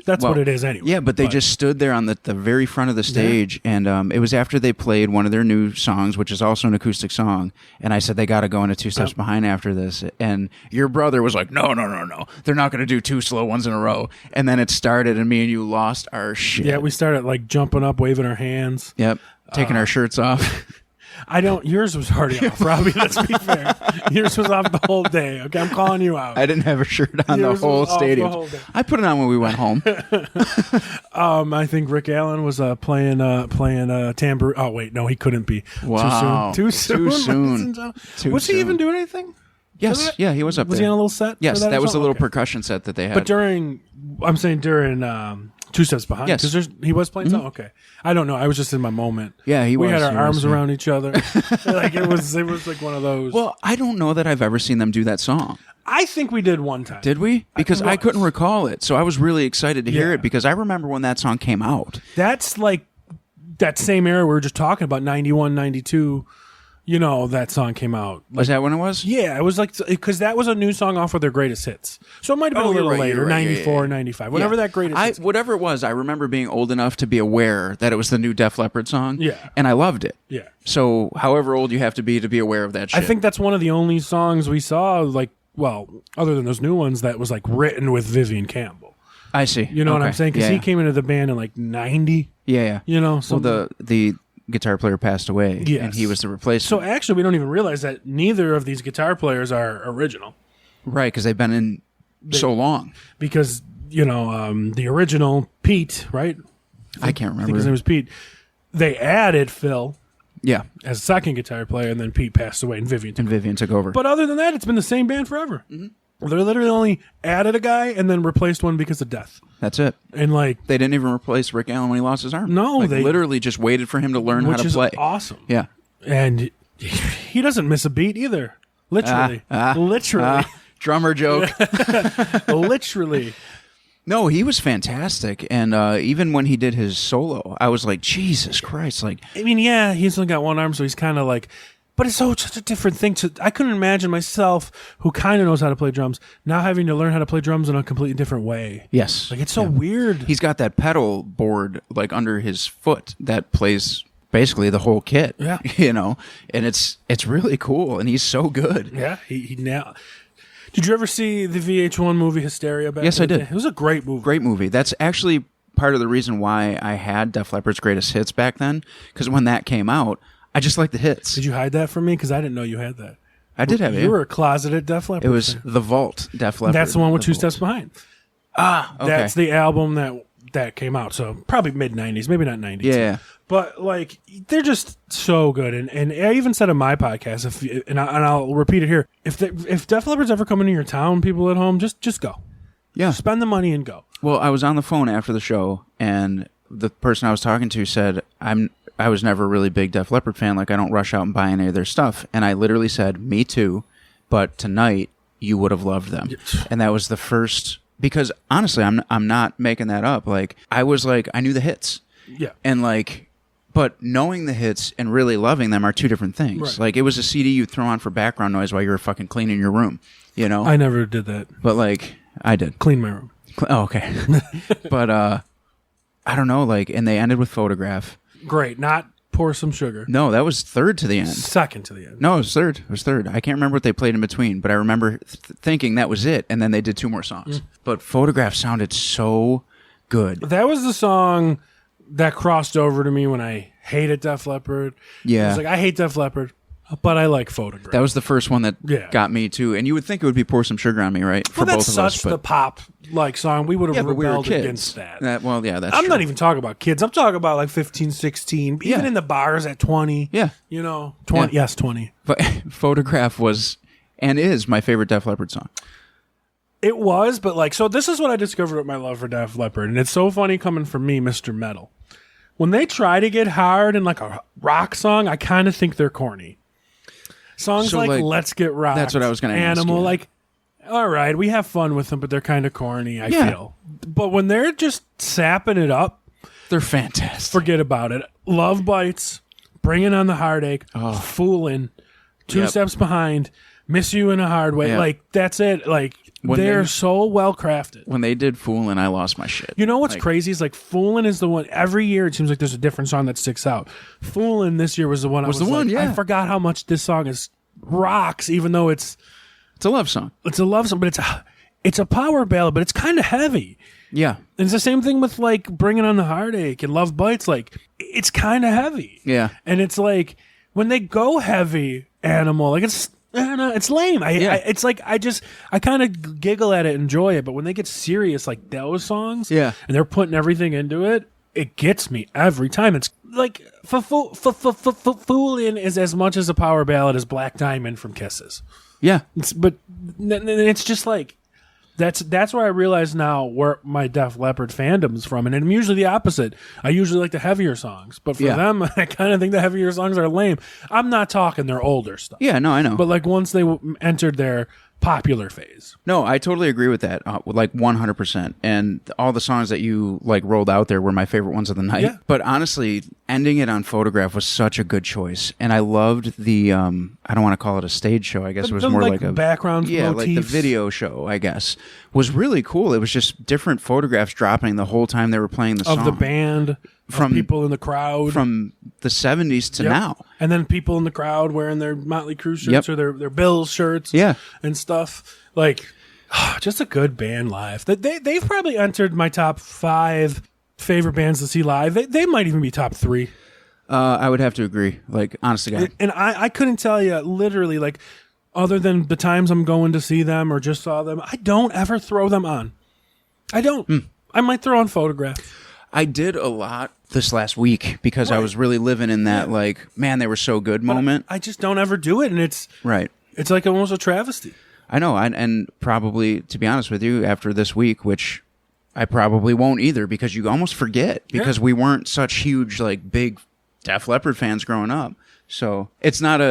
That's what it is anyway. Yeah, but they just stood there on the very front of the stage, and it was after they played one of their new songs, which is also an acoustic song, and I said, they got to go into Two Steps Behind after this, and your brother was like, no, they're not going to do 2 slow ones in a row, and then it started, and me and you lost our shit. Yeah, we started like jumping up, waving our hands. Yep, taking our shirts off. Yours was already off, Robbie, let's be fair. Yours was off the whole day. Okay, I'm calling you out. I didn't have a shirt on Yours the whole was off the stadium. whole day. I put it on when we went home. I think Rick Allen was playing tambourine. Oh wait, no, he couldn't be. Wow. Too soon. Too soon. Was he even doing anything? Yes, yeah, he was up there. Was he on a little set? Yes, for that was as the well? little Okay. percussion set that they had. But during Two Steps Behind, Yes. because he was playing something. Okay, I don't know. I was just in my moment. Yeah, we had our he arms was, around each other. Like it was like one of those. Well, I don't know that I've ever seen them do that song. I think we did one time. Did we? Because I couldn't recall it, so I was really excited to hear Yeah. it because I remember when that song came out. That's like that same era we were just talking about, 91, 92. You know, that song came out. Was that when it was? Yeah, it was like, because that was a new song off of their greatest hits. So it might have been a little later, 94, 95, whatever that greatest hits. Whatever it was, I remember being old enough to be aware that it was the new Def Leppard song. Yeah. And I loved it. Yeah. So however old you have to be aware of that shit. I think that's one of the only songs we saw, like, well, other than those new ones, that was like written with Vivian Campbell. I see. You know what I'm Okay. saying? Because Yeah. he came into the band in like 90. Yeah. You know, so Well, the guitar player passed away, Yes. and he was the replacement. So actually, we don't even realize that neither of these guitar players are original. Right, because they've been in so long. Because, you know, the original Pete, right? I can't I think remember. his name was Pete. They added Phil Yeah, as a second guitar player, and then Pete passed away, and Vivian took and Vivian took over. But other than that, it's been the same band forever. Mm-hmm. They literally only added a guy and then replaced one because of death. That's it. And like, They didn't even replace Rick Allen when he lost his arm. No, Like, they literally just waited for him to learn how which to is play. awesome. Yeah. And he doesn't miss a beat either. Literally. Literally. Drummer joke. Literally. No, he was fantastic. And even when he did his solo, I was like, Jesus Christ. Like, I mean, yeah, he's only got one arm, so he's kind of like, but it's such a different thing. I couldn't imagine myself, who kind of knows how to play drums, now having to learn how to play drums in a completely different way. yes. Like, it's so weird. He's got that pedal board like under his foot that plays basically the whole kit. Yeah. You know, and it's really cool, and he's so good. Yeah, he now. Did you ever see the VH1 movie Hysteria back Yes, in I the did. day? It was a great movie. Great movie. That's actually part of the reason why I had Def Leppard's Greatest Hits back then, because when that came out, I just liked the hits. Did you hide that from me? Because I didn't know you had that. I did have it. You were a closeted Def Leppard It was fan. The Vault, Def Leppard. That's the one with Two Vault. Steps Behind. Okay. That's the album that came out. So probably mid-90s, maybe not 90s. Yeah. But, like, they're just so good. And I even said in my podcast, I'll repeat it here, if Def Leppard's ever coming to your town, people at home, just go. Yeah. Spend the money and go. Well, I was on the phone after the show, and the person I was talking to said, I was never a really big Def Leppard fan. Like, I don't rush out and buy any of their stuff. And I literally said, me too, but tonight you would have loved them. And that was the first, because honestly, I'm not making that up. Like, I was like, I knew the hits. Yeah. And like, but knowing the hits and really loving them are two different things. Right. Like, it was a CD you throw on for background noise while you were fucking cleaning your room, you know? I never did that. But like, I did. Clean my room. Oh, okay. But I don't know, like, and they ended with Photograph. Great. Not Pour Some Sugar. No, that was third to the end. Second to the end. No, it was third. It was third. I can't remember what they played in between, but I remember thinking that was it, and then they did two more songs. But Photograph sounded so good. That was the song that crossed over to me when I hated Def Leppard. Yeah. I was like, I hate Def Leppard, but I like Photograph. That was the first one that Yeah. got me too. And you would think it would be Pour Some Sugar on Me, right? For well, both that's of us. such the pop like song. We would have Yeah, but we were rebelled kids. against that. Well, yeah, that's I'm true. not even talking about kids. I'm talking about like 15, 16, even Yeah. in the bars at 20. Yeah. You know, 20. Yeah. Yes, 20. But Photograph was and is my favorite Def Leppard song. It was, but like, so this is what I discovered with my love for Def Leppard. And it's so funny coming from me, Mr. Metal. When they try to get hard in like a rock song, I kind of think they're corny. Songs So, like like, Let's Get Rocked, that's what I was gonna ask Animal, you. like, all right, we have fun with them, but they're kind of corny, I Yeah. feel. But when they're just sapping it up, They're fantastic. forget about it. Love Bites, Bringing on the Heartache, Foolin', Two Yep. Steps Behind, Miss You in a Hard Way. Yeah. Like, that's it. Like, When they're they- so well crafted. When they did Foolin', I lost my shit. You know what's Like, crazy is like Foolin' is the one every year it seems like there's a different song that sticks out. Foolin' this year was the one I was the one, like, yeah. I forgot how much this song is rocks, even though it's It's a love song. a love song, but it's a power ballad, but it's kind of heavy. Yeah. And it's the same thing with like Bringing on the Heartache and Love Bites. Like it's kind of heavy. Yeah. And it's like when they go heavy, Animal, like it's. I don't know, it's lame. It's like I kind of giggle at it, enjoy it, but when they get serious, like those songs, Yeah. and they're putting everything into it, it gets me every time. It's like Foolin' is as much as a power ballad as Black Diamond from Kisses. Yeah. But it's just like that's where I realize now where my Def Leppard fandom's from, and I'm usually the opposite. I usually like the heavier songs, but for Yeah. them, I kind of think the heavier songs are lame. I'm not talking their older stuff. Yeah, no, I know. But like once they entered their popular phase. No, I totally agree with that. Like 100%. And all the songs that you like rolled out there were my favorite ones of the night. Yeah. But honestly, ending it on Photograph was such a good choice. And I loved the I don't want to call it a stage show. I guess it was more like a background yeah, like the motifs. video show. I guess was really cool. It was just different photographs dropping the whole time they were playing the song of the band, From- of people in the crowd. from the 70s to Yep. now. And then people in the crowd wearing their Motley Crue shirts Yep. or their Bills shirts Yeah. and stuff. Like, just a good band live. They've probably entered my top 5 favorite bands to see live. They might even be top 3. I would have to agree. Like honestly, God. And I couldn't tell you literally, like, other than the times I'm going to see them or just saw them, I don't ever throw them on. I don't. I might throw on Photograph. I did a lot this last week because I was really living in that like, man, they were so good moment. I just don't ever do it, and it's like almost a travesty. I know, and probably, to be honest with you, after this week, which I probably won't either, because you almost forget, because we weren't such huge, like, big Def Leppard fans growing up. So it's not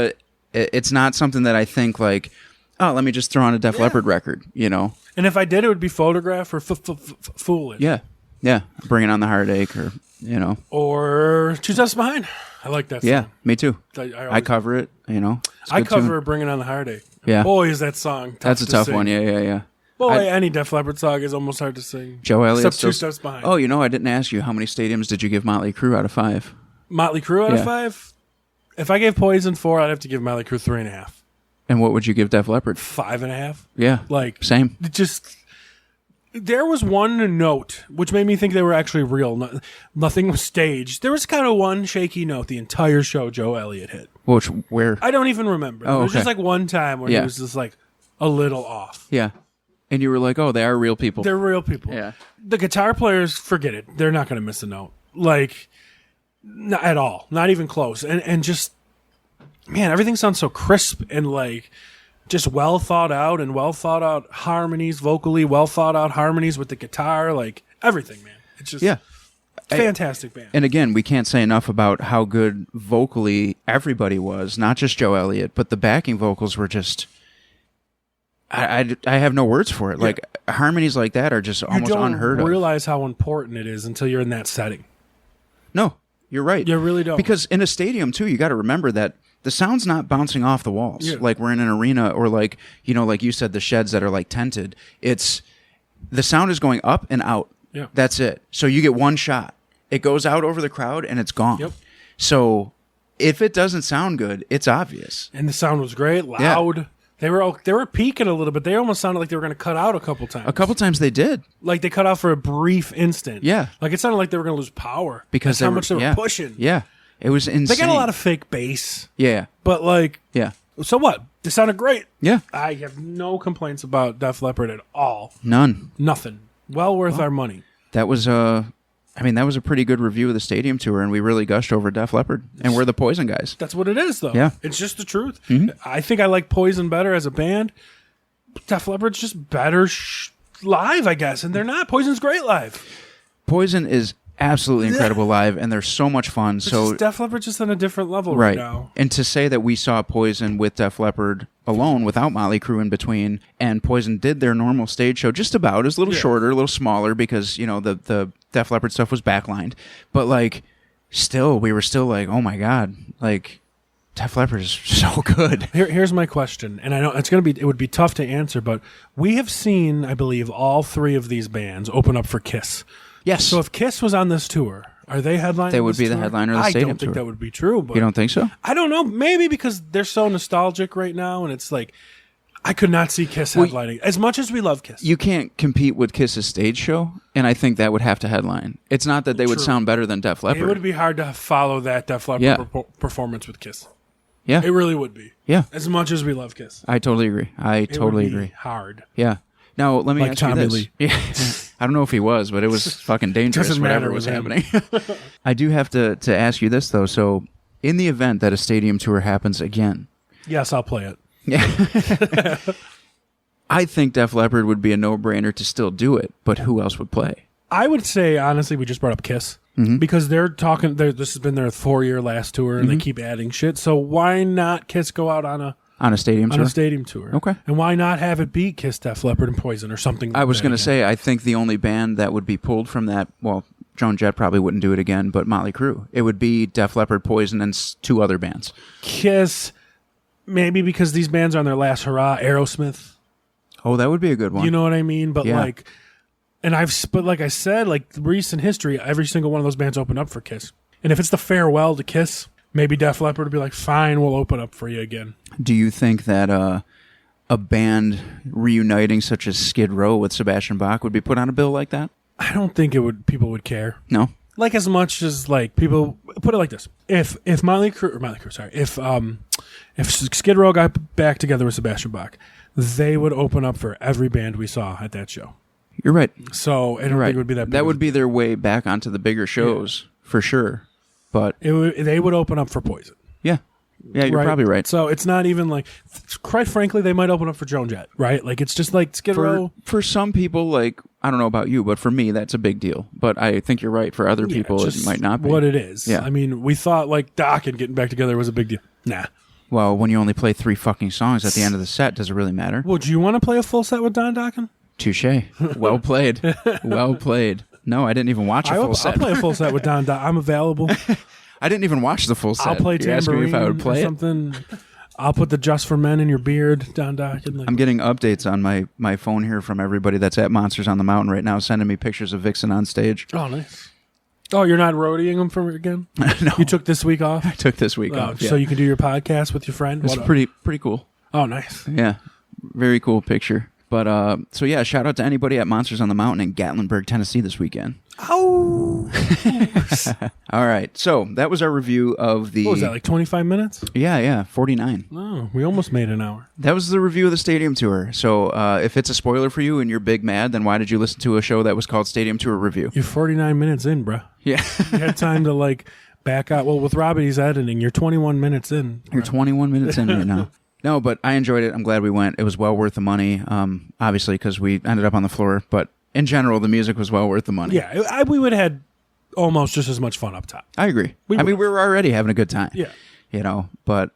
It's not something that I think like, oh, let me just throw on a Def Leppard record, you know? And if I did, it would be Photograph or Foolish. Yeah. Yeah. Bringing on the Heartache or, you know. Or Choose Us Behind. I like that song. Yeah, me too. I cover it, you know. I cover Bringing on the Heartache. Yeah. Boy, is that song tough That's a to tough sing. one. Yeah. Boy, any Def Leppard song is almost hard to sing. Joe Elliott. Except Two Steps Behind. Oh, you know, I didn't ask you, how many stadiums did you give Motley Crue out of 5? Motley Crue out of 5? If I gave Poison 4, I'd have to give Motley Crue 3.5. And what would you give Def Leppard? 5.5. Yeah. Like, same. Just, there was one note which made me think they were actually real. Nothing was staged. There was kind of one shaky note the entire show Joe Elliott hit. Where? I don't even remember. Oh, It was okay. just like one time where he was just like a little off. Yeah. And you were like, oh, they are real people. They're real people. Yeah. The guitar players, forget it. They're not going to miss a note. Like, not at all. Not even close. And just, man, everything sounds so crisp and like just well thought out harmonies vocally, well thought out harmonies with the guitar, like everything, man. It's just fantastic band. And again, we can't say enough about how good vocally everybody was, not just Joe Elliott, but the backing vocals were just, I have no words for it. Yeah. Like harmonies like that are just almost unheard You of. don't realize how important it is until you're in that setting. No, you're right. You really don't. Because in a stadium too, you got to remember that the sound's not bouncing off the walls. Yeah. Like we're in an arena, or like, you know, like you said, the sheds that are like tented. It's the sound is going up and out. Yeah. That's it. So you get one shot. It goes out over the crowd and it's gone. Yep. So if it doesn't sound good, it's obvious. And the sound was great, loud. Yeah. They were peaking a little bit. They almost sounded like they were going to cut out a couple times. A couple times they did. Like they cut out for a brief instant. Yeah. Like it sounded like they were going to lose power. Because that's how much they were pushing. Yeah. It was insane. They got a lot of fake bass. Yeah. But like, yeah. So what? They sounded great. Yeah. I have no complaints about Def Leppard at all. None. Nothing. Well worth our money. That was that was a pretty good review of the stadium tour, and we really gushed over Def Leppard, and we're the Poison guys. That's what it is, though. Yeah. It's just the truth. Mm-hmm. I think I like Poison better as a band. Def Leppard's just better live, I guess, and they're not. Poison's great live. Poison is absolutely incredible live, and they're so much fun. It's so just Def Leppard's just on a different level right now. And to say that we saw Poison with Def Leppard alone, without Motley Crue in between, and Poison did their normal stage show just about. It was a little shorter, a little smaller, because, you know, the Def Leppard stuff was backlined. But, like, we were still like, oh my God, like, Def Leppard is so good. Here's my question, and I know it would be tough to answer, but we have seen, I believe, all 3 of these bands open up for Kiss. Yes. So if Kiss was on this tour, are they headlining? They would be the tour? headliner of the stadium I don't think tour. that would be true. But You don't think so? I don't know. Maybe because they're so nostalgic right now, and it's like I could not see Kiss headlining as much as we love Kiss. You can't compete with Kiss's stage show, and I think that would have to headline. It's not that they would sound better than Def Leppard. It would be hard to follow that Def Leppard performance with Kiss. Yeah. It really would be. Yeah. As much as we love Kiss. I totally agree. It would be hard. Yeah. Now, let me Like ask Tommy you this. Lee. Yeah. I don't know if he was, but it was fucking dangerous, Doesn't whatever matter was with him. happening. I do have to ask you this, though. So, in the event that a stadium tour happens again. Yes, I'll play it. Yeah. I think Def Leppard would be a no-brainer to still do it, but who else would play? I would say, honestly, we just brought up Kiss. Because they're talking, this has been their 4-year last tour, and they keep adding shit. So why not Kiss go out on a stadium tour? On a stadium tour. Okay. And why not have it be Kiss, Def Leppard, and Poison or something? I was going to say, I think the only band that would be pulled from that, well, Joan Jett probably wouldn't do it again, but Motley Crue. It would be Def Leppard, Poison, and 2 other bands. Kiss, maybe because these bands are on their last hurrah. Aerosmith. Oh, that would be a good one. You know what I mean? But like, but like I said, like recent history, every single one of those bands open up for Kiss. And if it's the farewell to Kiss, maybe Def Leppard would be like, fine, we'll open up for you again. Do you think that a band reuniting such as Skid Row with Sebastian Bach would be put on a bill like that? I don't think people would care. No. Like as much as like people put it like this. If Skid Row got back together with Sebastian Bach, they would open up for every band we saw at that show. You're right. So I don't think it would be that big. That would be their way back onto the bigger shows for sure. But they would open up for Poison. Yeah. Yeah, you're probably right. So it's not even like, quite frankly, they might open up for Joan Jett, right? Like it's just like Skid Row. For some people, like, I don't know about you, but for me, that's a big deal. But I think you're right. For other people, it might not be. What it is. Yeah. I mean, we thought like Doc and getting back together was a big deal. Nah. Well, when you only play 3 fucking songs at the end of the set, does it really matter? Well, do you want to play a full set with Don Dokken? Touche. Well played. Well played. No, I didn't even watch a full set. I'll play a full set with Don Dokken. I'm available. I didn't even watch the full set. I'll play You asked me tambourine if I would play or it. something. I'll put the Just for Men in your beard, Don Dokken. Like, I'm getting updates on my phone here from everybody that's at Monsters on the Mountain right now, sending me pictures of Vixen on stage. oh, nice. Oh, you're not roadieing them for again? No. You took this week off? I took this week off. So you can do your podcast with your friend? It's pretty cool. Oh, nice. Yeah. Very cool picture. But, so yeah, shout out to anybody at Monsters on the Mountain in Gatlinburg, Tennessee this weekend. Oh. All right. So that was our review of the... What was that, like 25 minutes? Yeah, 49. Oh, we almost made an hour. That was the review of the Stadium Tour. So if it's a spoiler for you and you're big mad, then why did you listen to a show that was called Stadium Tour Review? You're 49 minutes in, bro. Yeah. You had time to, like, back out. Well, with Robby, he's editing. You're 21 minutes in. You're 21 minutes in right now. No, but I enjoyed it. I'm glad we went. It was well worth the money, obviously, because we ended up on the floor. But in general, the music was well worth the money. Yeah, we would have had almost just as much fun up top. I agree. We were already having a good time. Yeah. But,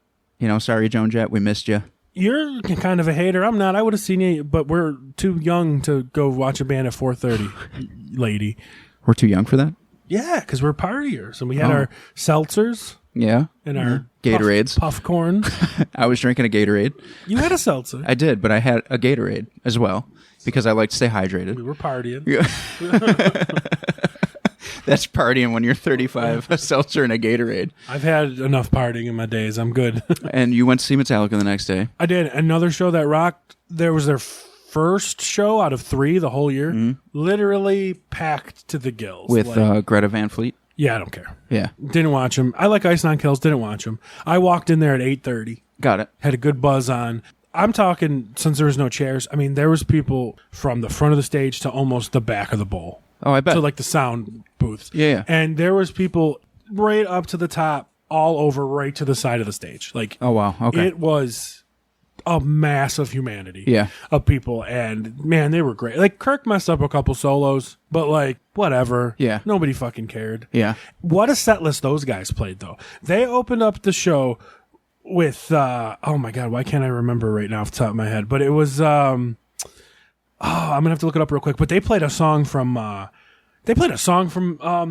sorry, Joan Jett, we missed you. You're kind of a hater. I'm not. I would have seen you, but we're too young to go watch a band at 4:30, lady. We're too young for that? Yeah, because we're partiers. And we had our seltzers Yeah. and our Gatorades. puff corn. I was drinking a Gatorade. You had a seltzer. I did, but I had a Gatorade as well because I like to stay hydrated. We were partying. Yeah. That's partying when you're 35, a seltzer and a Gatorade. I've had enough partying in my days. I'm good. And you went to see Metallica the next day. I did. Another show that rocked. There was their first show out of 3 the whole year. Literally packed to the gills. With Greta Van Fleet. Yeah, I don't care. Yeah. Didn't watch them. I like Ice Nine Kills. Didn't watch them. I walked in there at 8:30. Got it. Had a good buzz on. I'm talking, since there was no chairs, I mean, there was people from the front of the stage to almost the back of the bowl. Oh, I bet. So like the sound booths. Yeah. And there was people right up to the top, all over right to the side of the stage. Like, Oh, wow. Okay. it was a mass of humanity. Yeah. Of people. And man, they were great. Like, Kirk messed up a couple solos, but like, whatever. Yeah. Nobody fucking cared. Yeah. What a set list those guys played, though. They opened up the show with, oh my God, why can't I remember right now off the top of my head? But it was, I'm going to have to look it up real quick. But they played a song from,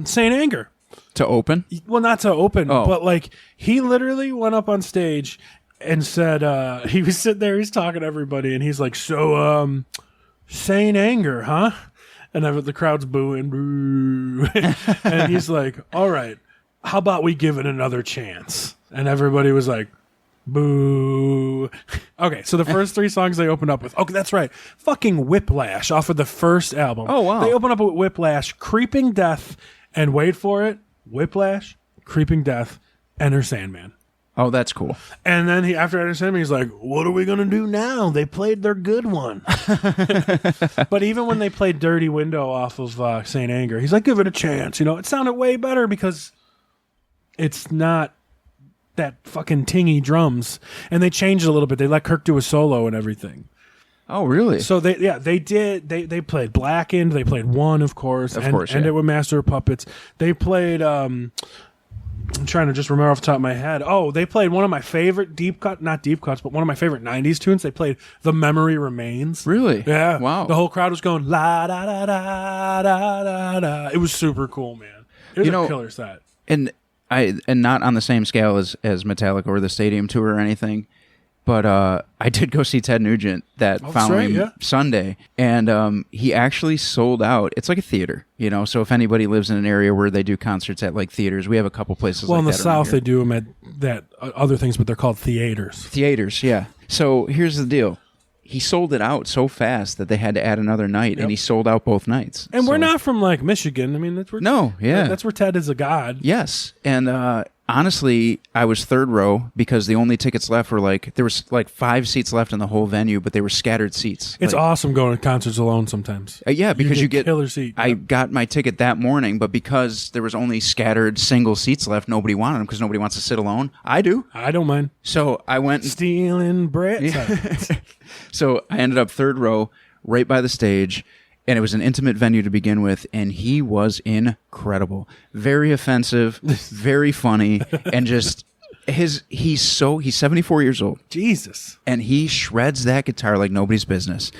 Saint Anger. To open? Well, not to open, Oh. but like, he literally went up on stage and said, he was sitting there, he's talking to everybody, and he's like, so, Saint Anger, huh? And the crowd's booing, boo. And he's like, all right, how about we give it another chance? And everybody was like, boo. Okay, so the first 3 songs they opened up with, okay, that's right, fucking Whiplash off of the first album. Oh, wow. They opened up with Whiplash, Creeping Death, and wait for it, Whiplash, Creeping Death, Enter Sandman. Oh, that's cool. And then after Enter Sandman, he's like, what are we going to do now? They played their good one. But even when they played Dirty Window off of Saint Anger, he's like, give it a chance. It sounded way better because it's not that fucking tingy drums. And they changed it a little bit. They let Kirk do a solo and everything. Oh, really? So they did. They played Blackened. They played One, of course. Of course, And yeah. it with Master of Puppets. They played, I'm trying to just remember off the top of my head. Oh, they played one of my favorite not deep cuts, but one of my favorite 90s tunes. They played The Memory Remains. Really? Yeah. Wow. The whole crowd was going, la da da da da da da. It was super cool, man. It was a killer set. And not on the same scale as Metallica or the Stadium Tour or anything, but I did go see Ted Nugent that following Sunday, and he actually sold out. It's like a theater, so if anybody lives in an area where they do concerts at like theaters, we have a couple places Well, like that in the South, around they here. do them at other things, but they're called theaters. Theaters, yeah. So here's the deal. He sold it out so fast that they had to add another night, and he sold out both nights. And we're So- not from like Michigan. I mean, that's where that's where Ted is a god. Yes, and honestly, I was third row because the only tickets left were there was 5 seats left in the whole venue, but they were scattered seats. It's awesome going to concerts alone sometimes. Yeah, because you get killer seat. I got my ticket that morning, but because there was only scattered single seats left, nobody wanted them because nobody wants to sit alone. I do. I don't mind So I went. stealing bread. So I ended up third row, right by the stage, and it was an intimate venue to begin with, and he was incredible. Very offensive, very funny, and just He's 74 years old. Jesus. And he shreds that guitar like nobody's business.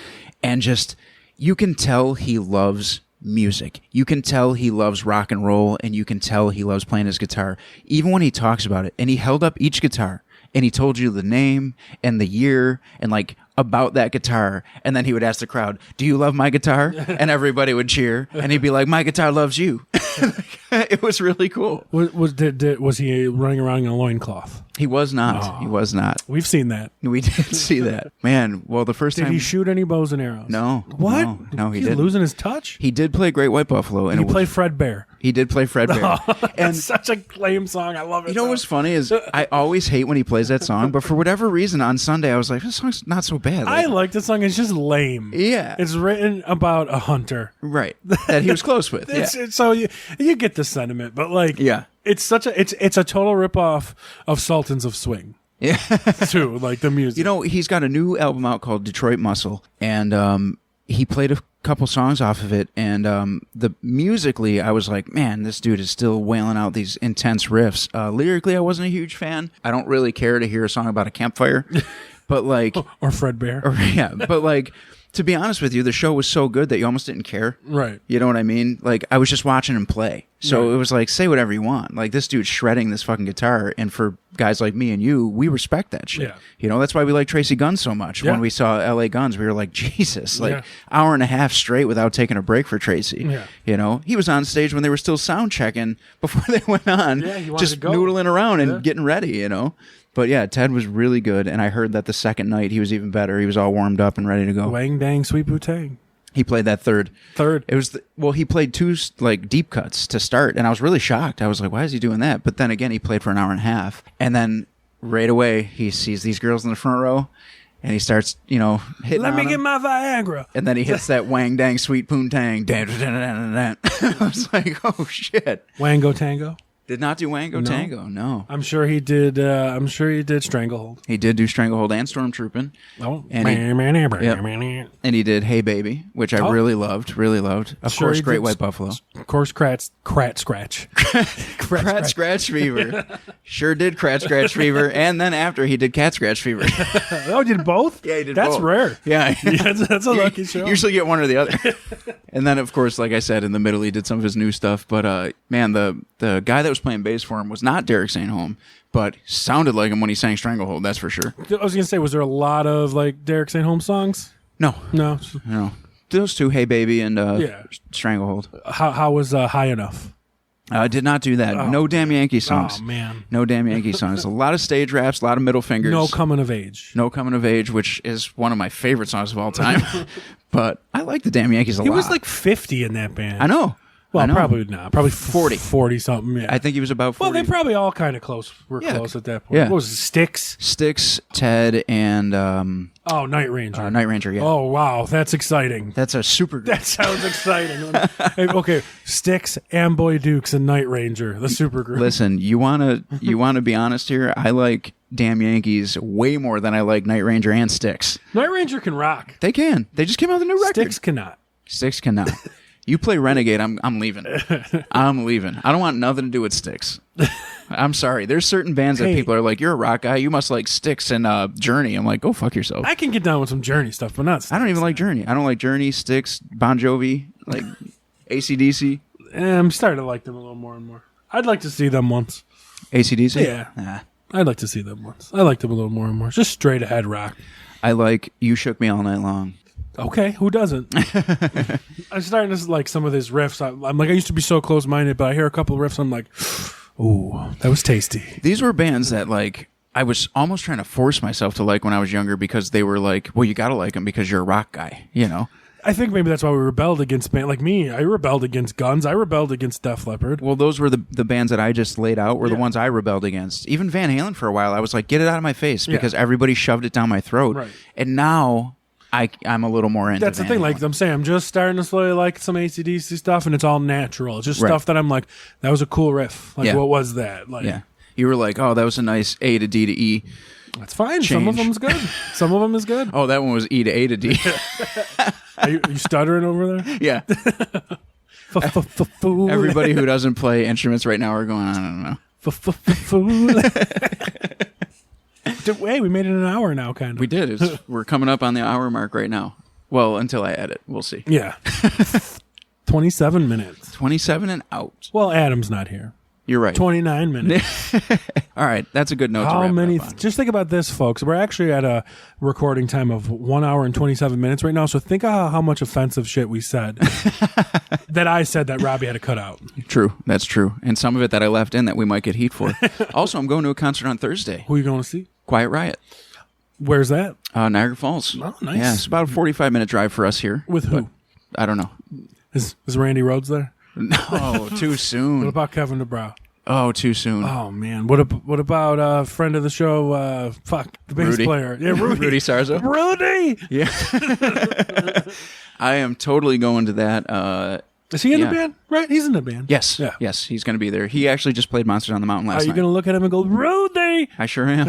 And just, you can tell he loves music. You can tell he loves rock and roll, and you can tell he loves playing his guitar. Even when he talks about it, and he held up each guitar, and he told you the name and the year and like about that guitar, and then he would ask the crowd, "Do you love my guitar?" And everybody would cheer, and he'd be like, "My guitar loves you." It was really cool. Was he running around in a loincloth? He was not. Oh. He was not. We've seen that. We did see that. Man, well, the first Did time... he shoot any bows and arrows? No. What? No, he He's didn't. losing his touch? He did play Great White Buffalo. Did he play Fred Bear? He did play Fred Bear. And such a lame song. I love it. You know what's funny is I always hate when he plays that song, but for whatever reason on Sunday I was like, this song's not so bad. I like this song. It's just lame. Yeah. It's written about a hunter. Right. That he was close with. So you get the sentiment, but like, yeah. It's such a it's a total ripoff of Sultans of Swing. Yeah. Too, like the music. You know, he's got a new album out called Detroit Muscle, and he played a couple songs off of it, and the musically, I was like, man, this dude is still wailing out these intense riffs. Lyrically, I wasn't a huge fan. I don't really care to hear a song about a campfire, but like... or Fred Bear. But like... To be honest with you, the show was so good that you almost didn't care. Right. You know what I mean? Like, I was just watching him play. So It was like, say whatever you want. Like, this dude's shredding this fucking guitar. And for guys like me and you, we respect that shit. Yeah. You know, that's why we like Tracy Guns so much. Yeah. When we saw LA Guns, we were like, Jesus, like, hour and a half straight without taking a break for Tracy. Yeah. You know, he was on stage when they were still sound checking before they went on. Yeah, he wanted just to go. noodling around and getting ready, you know? But yeah, Ted was really good, and I heard that the second night he was even better. He was all warmed up and ready to go. Wang dang sweet bootang. He played that third. It was he played two like deep cuts to start, and I was really shocked. I was like, why is he doing that? But then again, he played for an hour and a half, and then right away he sees these girls in the front row, and he starts, hitting Let me on get them. my Viagra. And then he hits that wang dang sweet poontang. I was like, oh shit. Wango Tango. Did not do Wango Tango, no. I'm sure he did. Stranglehold. He did do Stranglehold and Stormtroopin'. Oh, And and he did Hey Baby, which I really loved. Of course, Great White Buffalo. Of course, Krat Scratch. Krat Scratch Fever. Sure did Krat Scratch Fever. And then after he did Cat Scratch Fever. Oh, he did both? Yeah, he did That's both. rare. Yeah. That's a lucky show. Usually get one or the other. And then, of course, like I said, in the middle, he did some of his new stuff. But, man, the guy that was playing bass for him was not Derek St. Holm, but sounded like him when he sang Stranglehold, that's for sure. I was going to say, was there a lot of, like, Derek St. Holmes songs? No. No. Those two, Hey Baby and Stranglehold. How was High Enough? I did not do that. No damn Yankee songs. Oh, man. No damn Yankee songs. A lot of stage raps, a lot of middle fingers. No Coming of Age. No Coming of Age, which is one of my favorite songs of all time. But I like the damn Yankees a lot. He was like 50 in that band. I know. Well, probably not. Probably 40. 40 something, yeah. I think he was about 40. Well, they probably all kind of were close at that point. Yeah. What was it, Styx? Styx, Ted, and Night Ranger. Night Ranger, yeah. Oh, wow. That's exciting. That's a super group. That sounds exciting. Okay, Styx, Amboy Dukes, and Night Ranger, the supergroup. Listen, you wanna be honest here? I like damn Yankees way more than I like Night Ranger and Styx. Night Ranger can rock. They can. They just came out with a new record. Styx cannot. Styx cannot. You play Renegade, I'm leaving. I'm leaving. I don't want nothing to do with Styx. I'm sorry. There's certain bands that people are like, you're a rock guy, you must like Styx and Journey. I'm like, go fuck yourself. I can get down with some Journey stuff, but not Styx. I don't even like Journey. I don't like Journey, Styx, Bon Jovi, like AC/DC. I'm starting to like them a little more and more. I'd like to see them once. AC/DC? Yeah. Nah. I'd like to see them once. I like them a little more and more. Just straight ahead rock. I like You Shook Me All Night Long. Okay, who doesn't? I'm starting to like some of these riffs. I'm like, I used to be so close-minded, but I hear a couple of riffs, I'm like, ooh, that was tasty. These were bands that, like, I was almost trying to force myself to like when I was younger because they were like, well, you gotta like them because you're a rock guy, you know? I think maybe that's why we rebelled against bands. Like me, I rebelled against Guns. I rebelled against Def Leppard. Well, those were the bands that I just laid out were the ones I rebelled against. Even Van Halen for a while, I was like, get it out of my face because everybody shoved it down my throat. Right. And now I'm a little more into That's the Van thing. Halen. Like I'm saying, I'm just starting to slowly like some AC/DC stuff, and it's all natural. It's just stuff that I'm like, that was a cool riff. Like, what was that? Like, you were like, oh, that was a nice A to D to E. That's fine. Some of them's good. Some of them is good. Oh, that one was E to A to D. Are you stuttering over there? Yeah. Everybody who doesn't play instruments right now are going, I don't know. Fool. Hey, we made it an hour now, kind of. We did. We're coming up on the hour mark right now. Well, until I edit. We'll see. Yeah. 27 minutes. 27 and out. Well, Adam's not here. You're right. 29 minutes. All right. That's a good note to wrap it up on. Just think about this, folks. We're actually at a recording time of 1 hour and 27 minutes right now. So think of how much offensive shit we said that I said that Robbie had to cut out. True. That's true. And some of it that I left in that we might get heat for. Also, I'm going to a concert on Thursday. Who are you going to see? Quiet Riot. Where's that? Niagara Falls. Oh, nice. Yeah, it's about a 45-minute drive for us here. With who? I don't know. Is Randy Rhoads there? No, too soon. What about Kevin DeBrow? Oh, too soon. Oh, man. What about friend of the show, the bass Rudy. player? Yeah, Rudy. Rudy Sarzo. Rudy! Yeah. I am totally going to that. Is he in the band? Right? He's in the band. Yes. Yeah. Yes, he's going to be there. He actually just played Monsters on the Mountain last Are you night. going to look at him and go, Rudy? I sure am.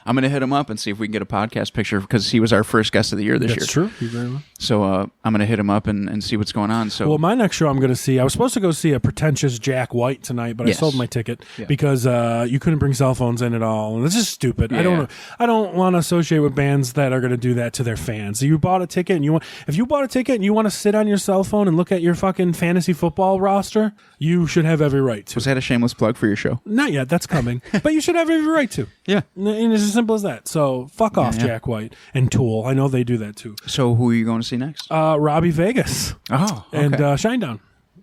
I'm going to hit him up and see if we can get a podcast picture because he was our first guest of the year this year. That's true. He's very well. So I'm going to hit him up and see what's going on. So Well, my next show I'm going to see, I was supposed to go see a pretentious Jack White tonight, but Yes. I sold my ticket Yeah. because you couldn't bring cell phones in at all. And this is stupid. Yeah. I don't want to associate with bands that are going to do that to their fans. You bought a ticket and if you bought a ticket and you want to sit on your cell phone and look at your fucking fantasy football roster, you should have every right to. was that a shameless plug for your show? Not yet, that's coming. But you should have every right to. Yeah. And it's as simple as that. So fuck off, yeah. Jack White and Tool. I know they do that too. So who are you going to see next? Robbie Vegas Oh, okay. and Shinedown.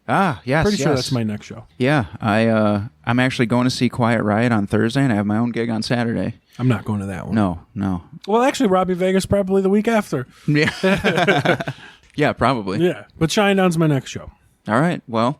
Yes. Pretty sure yes. that's my next show. Yeah, I'm actually going to see Quiet Riot on Thursday, and I have my own gig on Saturday. I'm not going to that one. No. Well, actually, Robbie Vegas probably the week after. Yeah. Yeah, probably. Yeah, but Shinedown's my next show. All right. Well,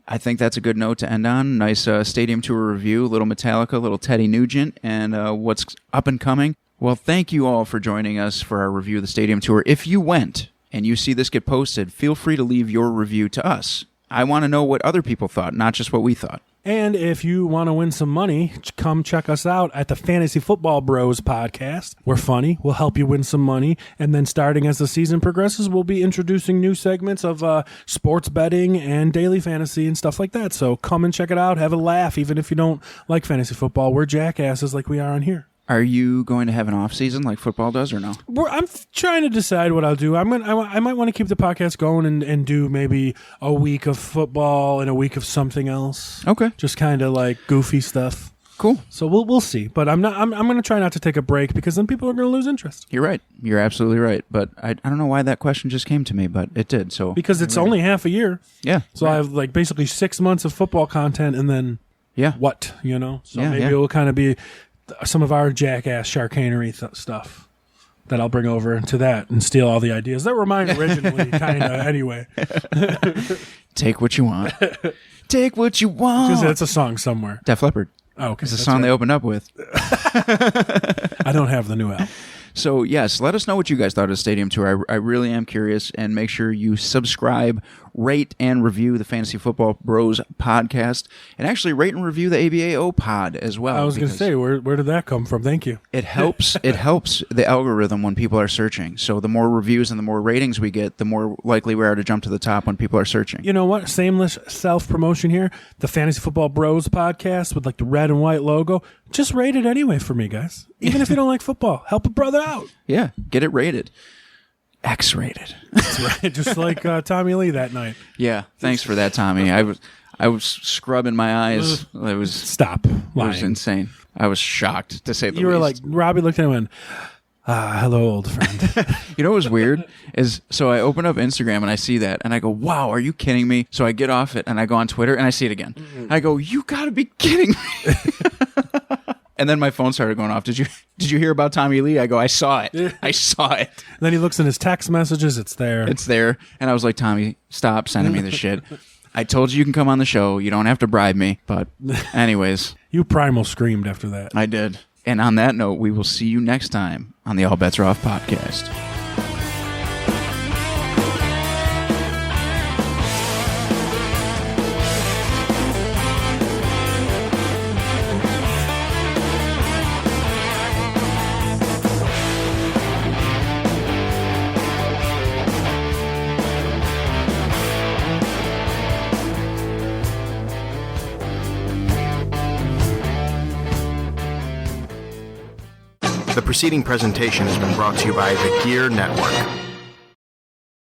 I think that's a good note to end on. Nice stadium tour review, a little Metallica, a little Ted Nugent, and what's up and coming. Well, thank you all for joining us for our review of the stadium tour. If you went and you see this get posted, feel free to leave your review to us. I want to know what other people thought, not just what we thought. And if you want to win some money, come check us out at the Fantasy Football Bros podcast. We're funny. We'll help you win some money. And then starting as the season progresses, we'll be introducing new segments of sports betting and daily fantasy and stuff like that. So come and check it out. Have a laugh. Even if you don't like fantasy football, we're jackasses like we are on here. Are you going to have an off season like football does or no? I'm trying to decide what I'll do. I might want to keep the podcast going and do maybe a week of football and a week of something else. Okay. Just kind of like goofy stuff. Cool. So we'll see. But I'm going to try not to take a break because then people are going to lose interest. You're right. You're absolutely right. But I don't know why that question just came to me, but it did. So Because it's only half a year. Yeah. So I have like basically 6 months of football content and then what, So Yeah, maybe yeah. it will kind of be some of our jackass sharkanery stuff that I'll bring over to that and steal all the ideas that were mine originally, kind of anyway. Take what you want. Take what you want. Because it's a song somewhere. Def Leppard. Oh, okay. It's a that's song right. they opened up with. I don't have the new album. So, yes, let us know what you guys thought of the stadium tour. I really am curious, and make sure you subscribe, rate, and review the Fantasy Football Bros podcast, and actually rate and review the ABAO pod as well. I was going to say, where did that come from? Thank you. It helps. It helps the algorithm when people are searching. So the more reviews and the more ratings we get, the more likely we are to jump to the top when people are searching. You know what? Shameless self-promotion here. The Fantasy Football Bros podcast with like the red and white logo. Just rate it anyway for me, guys. Even if you don't like football, help a brother out. Yeah, get it rated. X-rated. That's right. Just like Tommy Lee that night. Yeah, thanks for that, Tommy. I was scrubbing my eyes. It was Stop It was lying. insane. I was shocked, to say the You were like, least. Robbie looked at him and went, hello, old friend. You know what was weird? So I open up Instagram and I see that and I go, wow, are you kidding me? So I get off it and I go on Twitter and I see it again. I go, you gotta be kidding me. And then my phone started going off. Did you hear about Tommy Lee? I go, I saw it. I saw it. Then he looks in his text messages. It's there. It's there. And I was like, Tommy, stop sending me this shit. I told you can come on the show. You don't have to bribe me. But anyways, You Primal screamed after that. I did. And on that note, we will see you next time on the All Bets Are Off podcast. The preceding presentation has been brought to you by the Gear Network.